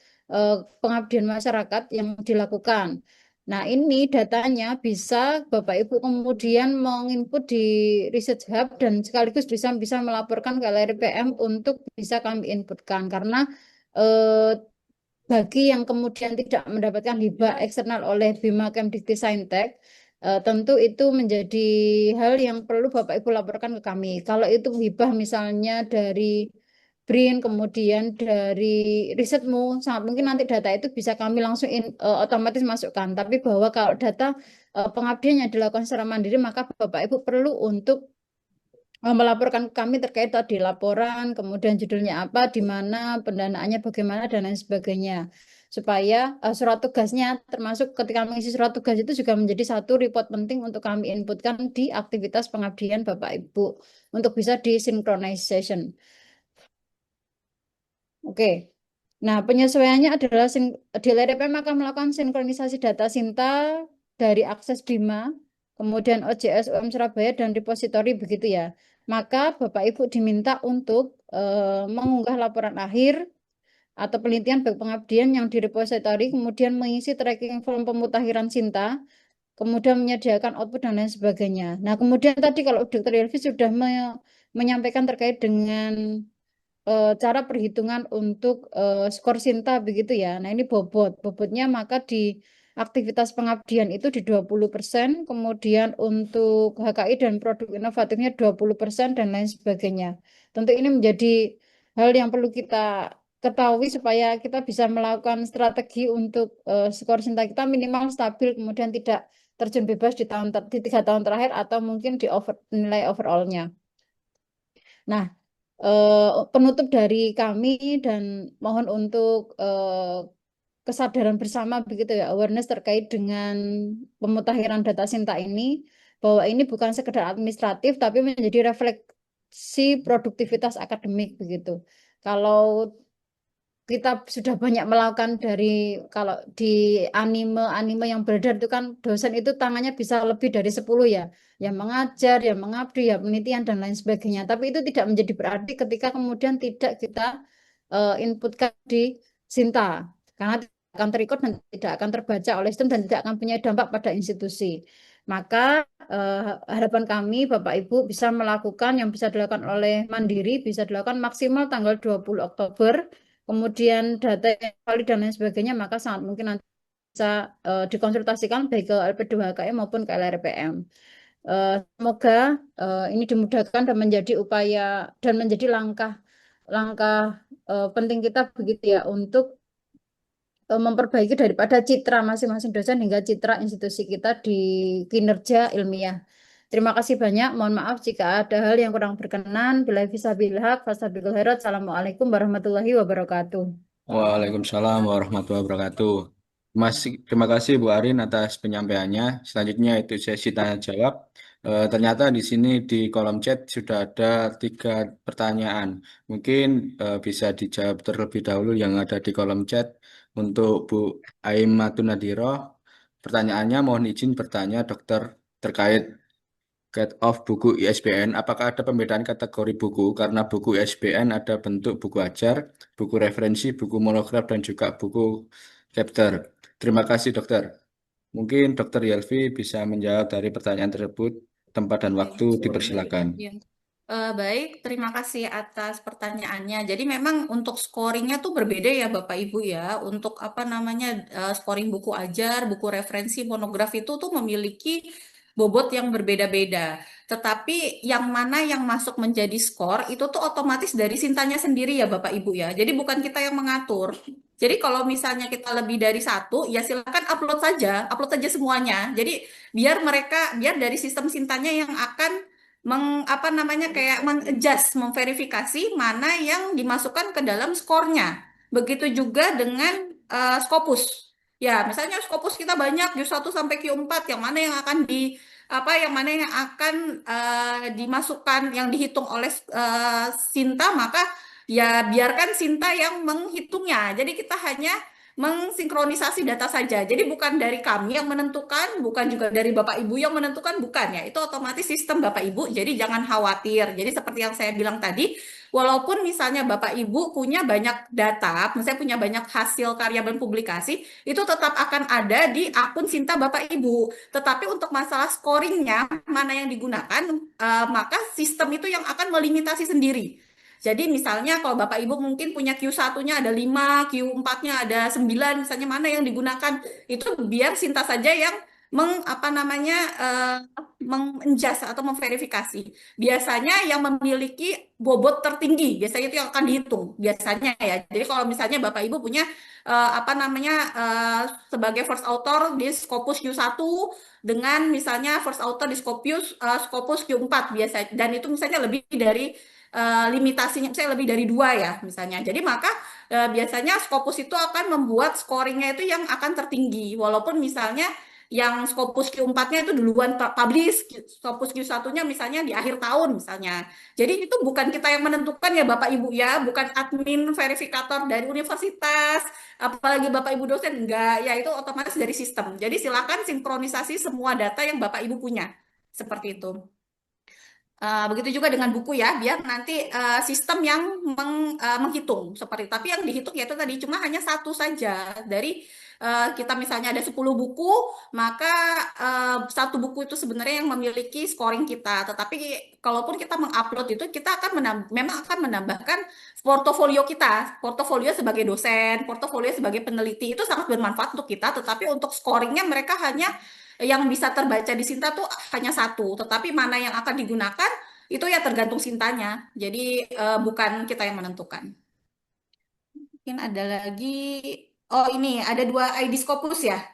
pengabdian masyarakat yang dilakukan. Nah, ini datanya bisa Bapak Ibu kemudian menginput di Research Hub dan sekaligus bisa melaporkan ke LRPM untuk bisa kami inputkan, karena bagi yang kemudian tidak mendapatkan hibah eksternal oleh Bima Kemdikti-Saintek, tentu itu menjadi hal yang perlu Bapak Ibu laporkan ke kami. Kalau itu hibah misalnya dari BRIN, kemudian dari risetmu, sangat mungkin nanti data itu bisa kami langsung otomatis masukkan. Tapi bahwa kalau data pengabdian yang dilakukan secara mandiri, maka Bapak Ibu perlu untuk melaporkan ke kami terkait tadi laporan, kemudian judulnya apa, di mana, pendanaannya bagaimana, dan lain sebagainya. Supaya surat tugasnya, termasuk ketika mengisi surat tugas itu juga menjadi satu report penting untuk kami inputkan di aktivitas pengabdian Bapak Ibu untuk bisa di-synchronization. Oke. Nah, penyesuaiannya adalah di LRPM akan melakukan sinkronisasi data Sinta dari akses Bima, kemudian OJS UM Surabaya dan repositori begitu ya. Maka Bapak Ibu diminta untuk mengunggah laporan akhir atau penelitian baik pengabdian yang di repositori, kemudian mengisi tracking form pemutakhiran Sinta, kemudian menyediakan output dan lain sebagainya. Nah, kemudian tadi kalau Dr. Yelvi sudah menyampaikan terkait dengan cara perhitungan untuk skor Sinta begitu ya. Nah, ini bobotnya maka di aktivitas pengabdian itu di 20%, kemudian untuk HKI dan produk inovatifnya 20% dan lain sebagainya. Tentu ini menjadi hal yang perlu kita ketahui supaya kita bisa melakukan strategi untuk skor Sinta kita minimal stabil, kemudian tidak terjun bebas di 3 tahun terakhir atau mungkin di nilai overall-nya. Nah, penutup dari kami dan mohon untuk kesadaran bersama begitu ya, awareness terkait dengan pemutakhiran data Sinta ini, bahwa ini bukan sekedar administratif tapi menjadi refleksi produktivitas akademik begitu. Kalau kita sudah banyak melakukan kalau di anime yang beredar itu kan dosen itu tangannya bisa lebih dari 10 ya, yang mengajar, yang mengabdi, ya penelitian dan lain sebagainya. Tapi itu tidak menjadi berarti ketika kemudian tidak kita inputkan di Sinta, karena tidak akan terikut dan tidak akan terbaca oleh sistem dan tidak akan punya dampak pada institusi. Maka harapan kami Bapak Ibu bisa melakukan yang bisa dilakukan oleh mandiri, bisa dilakukan maksimal tanggal 20 Oktober. Kemudian data yang valid dan lain sebagainya, maka sangat mungkin nanti bisa dikonsultasikan baik ke LP2HKM maupun ke LRPM. Semoga ini dimudahkan dan menjadi upaya dan menjadi langkah penting kita begitu ya untuk memperbaiki daripada citra masing-masing dosen hingga citra institusi kita di kinerja ilmiah. Terima kasih banyak. Mohon maaf jika ada hal yang kurang berkenan. Billahi fisabilillah, fastabiqul khairat. Assalamualaikum warahmatullahi wabarakatuh. Waalaikumsalam warahmatullahi wabarakatuh. Terima kasih Bu Arin atas penyampaiannya. Selanjutnya itu sesi tanya jawab. Ternyata di sini di kolom chat sudah ada 3 pertanyaan. Mungkin bisa dijawab terlebih dahulu yang ada di kolom chat. Untuk Bu Aimatun Nadiro, pertanyaannya mohon izin bertanya dokter terkait cut off buku ISBN. Apakah ada pembedaan kategori buku? Karena buku ISBN ada bentuk buku ajar, buku referensi, buku monograf, dan juga buku chapter. Terima kasih dokter. Mungkin dokter Yelvi bisa menjawab dari pertanyaan tersebut. Tempat dan waktu dipersilakan. Ya. Baik, terima kasih atas pertanyaannya. Jadi memang untuk scoringnya tuh berbeda ya Bapak Ibu ya. Untuk apa namanya scoring buku ajar, buku referensi, monograf itu tuh memiliki bobot yang berbeda-beda. Tetapi yang mana yang masuk menjadi skor itu tuh otomatis dari Sintanya sendiri ya Bapak Ibu ya. Jadi bukan kita yang mengatur. Jadi kalau misalnya kita lebih dari satu, ya silakan upload saja semuanya. Jadi biar dari sistem Sintanya yang akan apa namanya kayak mengadjust, memverifikasi mana yang dimasukkan ke dalam skornya. Begitu juga dengan Scopus. Ya, misalnya Scopus kita banyak Q1 sampai Q4, yang mana yang akan yang mana yang akan dimasukkan, yang dihitung oleh Sinta, maka ya biarkan Sinta yang menghitungnya. Jadi kita hanya mensinkronisasi data saja. Jadi bukan dari kami yang menentukan, bukan juga dari Bapak Ibu yang menentukan, bukan ya. Itu otomatis sistem Bapak Ibu. Jadi jangan khawatir. Jadi seperti yang saya bilang tadi, walaupun misalnya Bapak Ibu punya banyak data, misalnya punya banyak hasil karya dan publikasi, itu tetap akan ada di akun Sinta Bapak Ibu. Tetapi untuk masalah scoringnya, mana yang digunakan, maka sistem itu yang akan melimitasi sendiri. Jadi misalnya kalau Bapak Ibu mungkin punya Q1-nya ada 5, Q4-nya ada 9, misalnya mana yang digunakan, itu biar Sinta saja yang menjas atau memverifikasi. Biasanya yang memiliki bobot tertinggi, biasanya itu yang akan dihitung. Biasanya ya. Jadi kalau misalnya Bapak Ibu punya sebagai first author di Scopus Q1 dengan misalnya first author di Scopus Q4 biasa, dan itu misalnya lebih dari limitasinya misalnya lebih dari 2 ya misalnya. Jadi maka biasanya Scopus itu akan membuat scoringnya itu yang akan tertinggi. Walaupun misalnya yang Scopus Q4-nya itu duluan publish, Scopus Q1-nya misalnya di akhir tahun misalnya. Jadi itu bukan kita yang menentukan ya Bapak Ibu ya, bukan admin verifikator dari universitas, apalagi Bapak Ibu dosen, enggak, ya itu otomatis dari sistem. Jadi silakan sinkronisasi semua data yang Bapak Ibu punya. Seperti itu. Begitu juga dengan buku ya, biar nanti sistem yang menghitung seperti. Tapi yang dihitung ya itu tadi cuma hanya satu saja dari kita misalnya ada 10 buku, maka satu buku itu sebenarnya yang memiliki scoring kita. Tetapi kalaupun kita mengupload itu, kita akan memang akan menambahkan portofolio kita, portofolio sebagai dosen, portofolio sebagai peneliti itu sangat bermanfaat untuk kita. Tetapi untuk scoringnya mereka hanya yang bisa terbaca di Sinta tuh hanya satu, tetapi mana yang akan digunakan itu ya tergantung Sintanya. Jadi bukan kita yang menentukan. Mungkin ada lagi, oh ini ada 2 ID Scopus ya.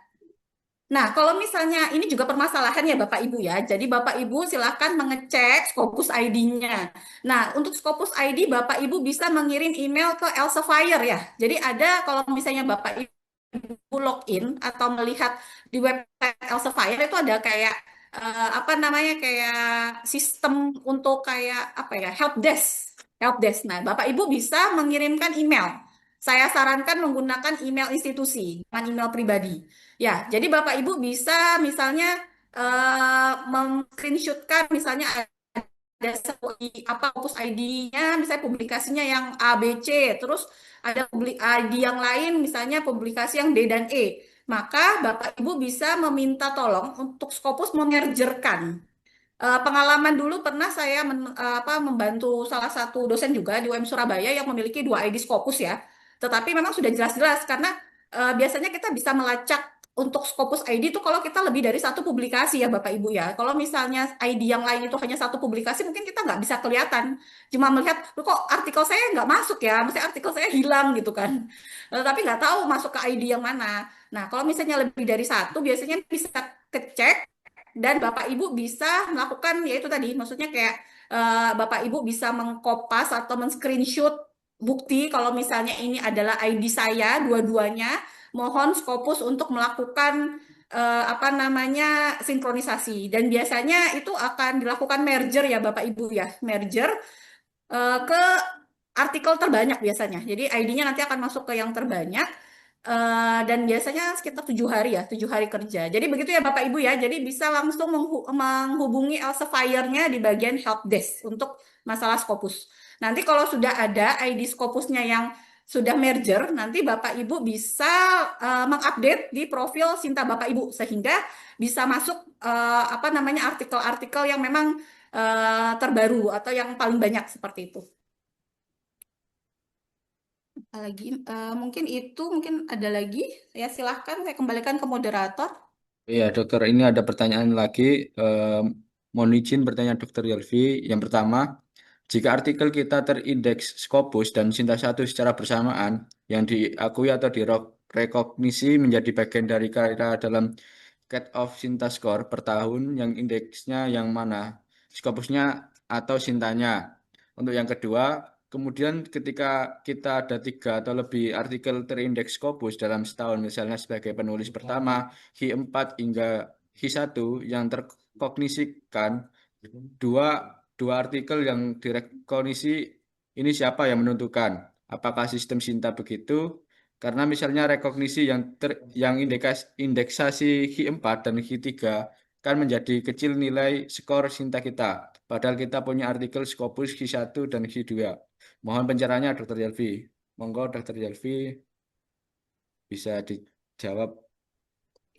Nah, kalau misalnya ini juga permasalahan ya Bapak Ibu ya. Jadi Bapak Ibu silahkan mengecek Scopus ID-nya. Nah, untuk Scopus ID Bapak Ibu bisa mengirim email ke Elsevier ya. Jadi ada kalau misalnya Bapak Ibu login atau melihat di website Elsevier itu ada kayak kayak sistem untuk kayak help desk. Nah, Bapak Ibu bisa mengirimkan email. Saya sarankan menggunakan email institusi, bukan email pribadi. Ya, jadi Bapak Ibu bisa misalnya screenshotkan misalnya ada Scopus ID-nya, misalnya publikasinya yang A, B, C, terus ada ID yang lain, misalnya publikasi yang D dan E. Maka Bapak Ibu bisa meminta tolong untuk Scopus memergerkan. Pengalaman dulu pernah saya membantu salah satu dosen juga di UM Surabaya yang memiliki 2 ID Scopus ya. Tetapi memang sudah jelas-jelas karena biasanya kita bisa melacak untuk Scopus ID itu kalau kita lebih dari satu publikasi ya Bapak Ibu ya. Kalau misalnya ID yang lain itu hanya satu publikasi mungkin kita nggak bisa kelihatan. Cuma melihat, kok artikel saya nggak masuk ya, misalnya artikel saya hilang gitu kan. Tapi nggak tahu masuk ke ID yang mana. Nah, kalau misalnya lebih dari satu biasanya bisa kecek dan Bapak Ibu bisa melakukan yaitu tadi maksudnya kayak Bapak Ibu bisa mengkopas atau men-screenshot bukti kalau misalnya ini adalah ID saya dua-duanya, mohon Scopus untuk melakukan apa namanya sinkronisasi. Dan biasanya itu akan dilakukan merger ya Bapak Ibu ya, merger ke artikel terbanyak biasanya. Jadi ID-nya nanti akan masuk ke yang terbanyak. Dan biasanya sekitar 7 hari ya, 7 hari kerja. Jadi begitu ya Bapak Ibu ya. Jadi bisa langsung menghubungi Elsevier-nya di bagian help desk untuk masalah Scopus. Nanti kalau sudah ada ID Scopusnya yang sudah merger, nanti Bapak Ibu bisa mengupdate di profil Sinta Bapak Ibu sehingga bisa masuk apa namanya artikel-artikel yang memang terbaru atau yang paling banyak seperti itu. Apalagi mungkin ada lagi. Ya silahkan saya kembalikan ke moderator. Iya, dokter, ini ada pertanyaan lagi. Mohon izin bertanya dokter Yelvi. Yang pertama, jika artikel kita terindeks Scopus dan Sinta 1 secara bersamaan, yang diakui atau direkognisi menjadi bagian dari karya dalam Cat of Sinta Score per tahun, yang indeksnya yang mana? Scopusnya atau Sintanya? Untuk yang kedua, kemudian ketika kita ada 3 atau lebih artikel terindeks Scopus dalam setahun, misalnya sebagai penulis pertama, H4 hingga H1 yang terkognisikan, dua dua artikel yang direkognisi ini siapa yang menentukan? Apakah sistem Sinta begitu? Karena misalnya rekognisi yang indeksasi H4 dan H3 kan menjadi kecil nilai skor Sinta kita. Padahal kita punya artikel Scopus H1 dan H2. Mohon pencerahannya Dr. Yelvi. Monggo Dr. Yelvi bisa dijawab.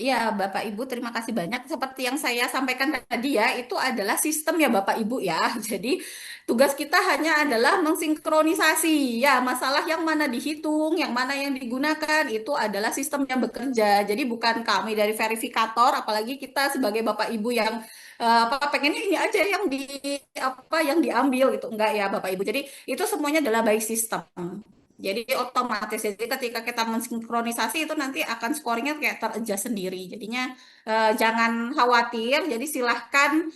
Iya, Bapak Ibu, terima kasih banyak. Seperti yang saya sampaikan tadi ya, itu adalah sistem ya Bapak Ibu ya. Jadi tugas kita hanya adalah mensinkronisasi. Ya, masalah yang mana dihitung, yang mana yang digunakan, itu adalah sistem yang bekerja. Jadi bukan kami dari verifikator, apalagi kita sebagai Bapak Ibu yang apa pengennya ini aja yang yang diambil gitu. Enggak ya Bapak Ibu. Jadi itu semuanya adalah by system. Jadi otomatis, jadi ketika kita mensinkronisasi itu nanti akan scoringnya kayak teradjust sendiri. Jadinya jangan khawatir. Jadi silahkan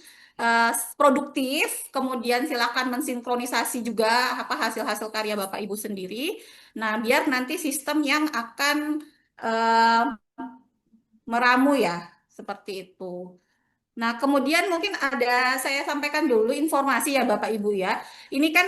produktif, kemudian silahkan mensinkronisasi juga apa hasil-hasil karya Bapak Ibu sendiri. Nah, biar nanti sistem yang akan eh, meramu ya, seperti itu. Nah, kemudian mungkin saya sampaikan dulu informasi ya Bapak Ibu ya. Ini kan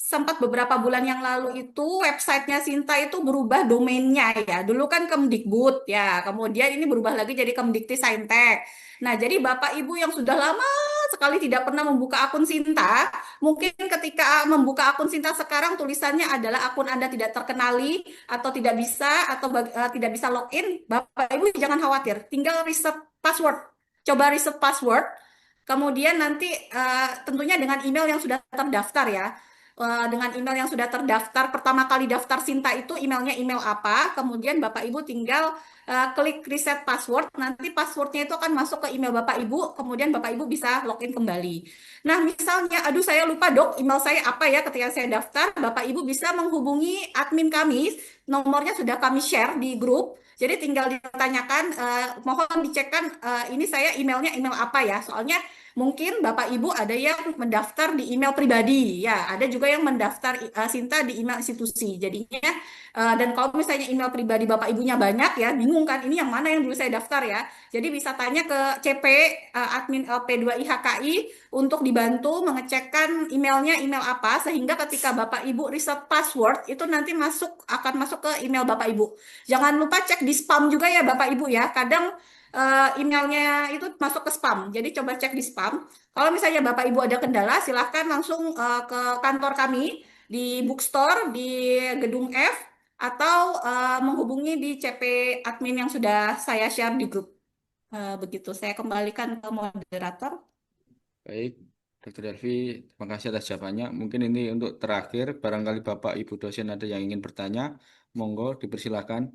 sempat beberapa bulan yang lalu itu websitenya Sinta itu berubah domainnya ya. Dulu kan Kemdikbud ya, kemudian ini berubah lagi jadi Kemdikti Saintek. Nah, jadi Bapak Ibu yang sudah lama sekali tidak pernah membuka akun Sinta, mungkin ketika membuka akun Sinta sekarang tulisannya adalah akun Anda tidak terkenali atau tidak bisa atau tidak bisa login, Bapak Ibu jangan khawatir, tinggal reset password. Coba reset password, kemudian nanti tentunya dengan email yang sudah terdaftar ya. Dengan email yang sudah terdaftar, pertama kali daftar Sinta itu emailnya email apa, kemudian Bapak Ibu tinggal klik reset password, nanti passwordnya itu akan masuk ke email Bapak Ibu, kemudian Bapak Ibu bisa login kembali. Nah, misalnya, aduh saya lupa dok, email saya apa ya ketika saya daftar, Bapak Ibu bisa menghubungi admin kami, nomornya sudah kami share di grup, jadi tinggal ditanyakan, mohon dicekkan ini saya emailnya email apa ya, soalnya mungkin Bapak Ibu ada yang mendaftar di email pribadi, ya ada juga yang mendaftar Sinta di email institusi, jadinya dan kalau misalnya email pribadi Bapak Ibunya banyak ya, bingung kan ini yang mana yang dulu saya daftar ya. Jadi bisa tanya ke CP admin LP2I HKI untuk dibantu mengecekkan emailnya email apa sehingga ketika Bapak Ibu reset password itu nanti akan masuk ke email Bapak Ibu. Jangan lupa cek di spam juga ya Bapak Ibu ya. Kadang emailnya itu masuk ke spam. Jadi coba cek di spam. Kalau misalnya Bapak Ibu ada kendala, silahkan langsung ke kantor kami di bookstore di Gedung F atau menghubungi di CP admin yang sudah saya share di grup. Begitu, saya kembalikan ke moderator. Baik, Dr. Yelvi, terima kasih atas jawabannya. Mungkin ini untuk terakhir, barangkali Bapak Ibu dosen ada yang ingin bertanya, monggo dipersilakan.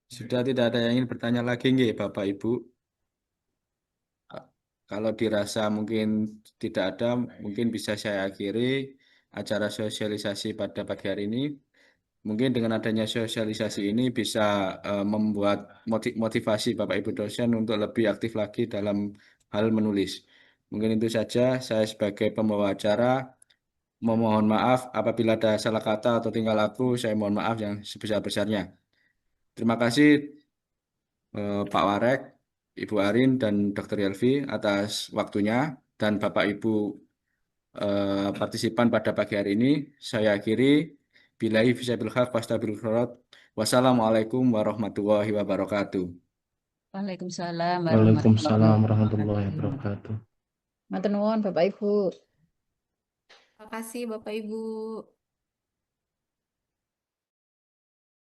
Sudah tidak ada yang ingin bertanya lagi, nggih, Bapak Ibu? Kalau dirasa mungkin tidak ada, mungkin bisa saya akhiri acara sosialisasi pada pagi hari ini. Mungkin dengan adanya sosialisasi ini bisa membuat motivasi Bapak Ibu dosen untuk lebih aktif lagi dalam hal menulis. Mungkin itu saja. Saya sebagai pembawa acara memohon maaf apabila ada salah kata atau tingkah laku. Saya mohon maaf yang sebesar-besarnya. Terima kasih Pak Warek, Ibu Arin, dan Dr. Yelvi atas waktunya, dan Bapak Ibu partisipan pada pagi hari ini. Saya akhiri. Billahi fisabil haq wastabil khairat. Wassalamualaikum warahmatullahi wabarakatuh. Waalaikumsalam Waalaikumsalam warahmatullahi warahmatullahi wabarakatuh. wabarakatuh. Matur nuwun Bapak Ibu. Terima kasih Bapak Ibu.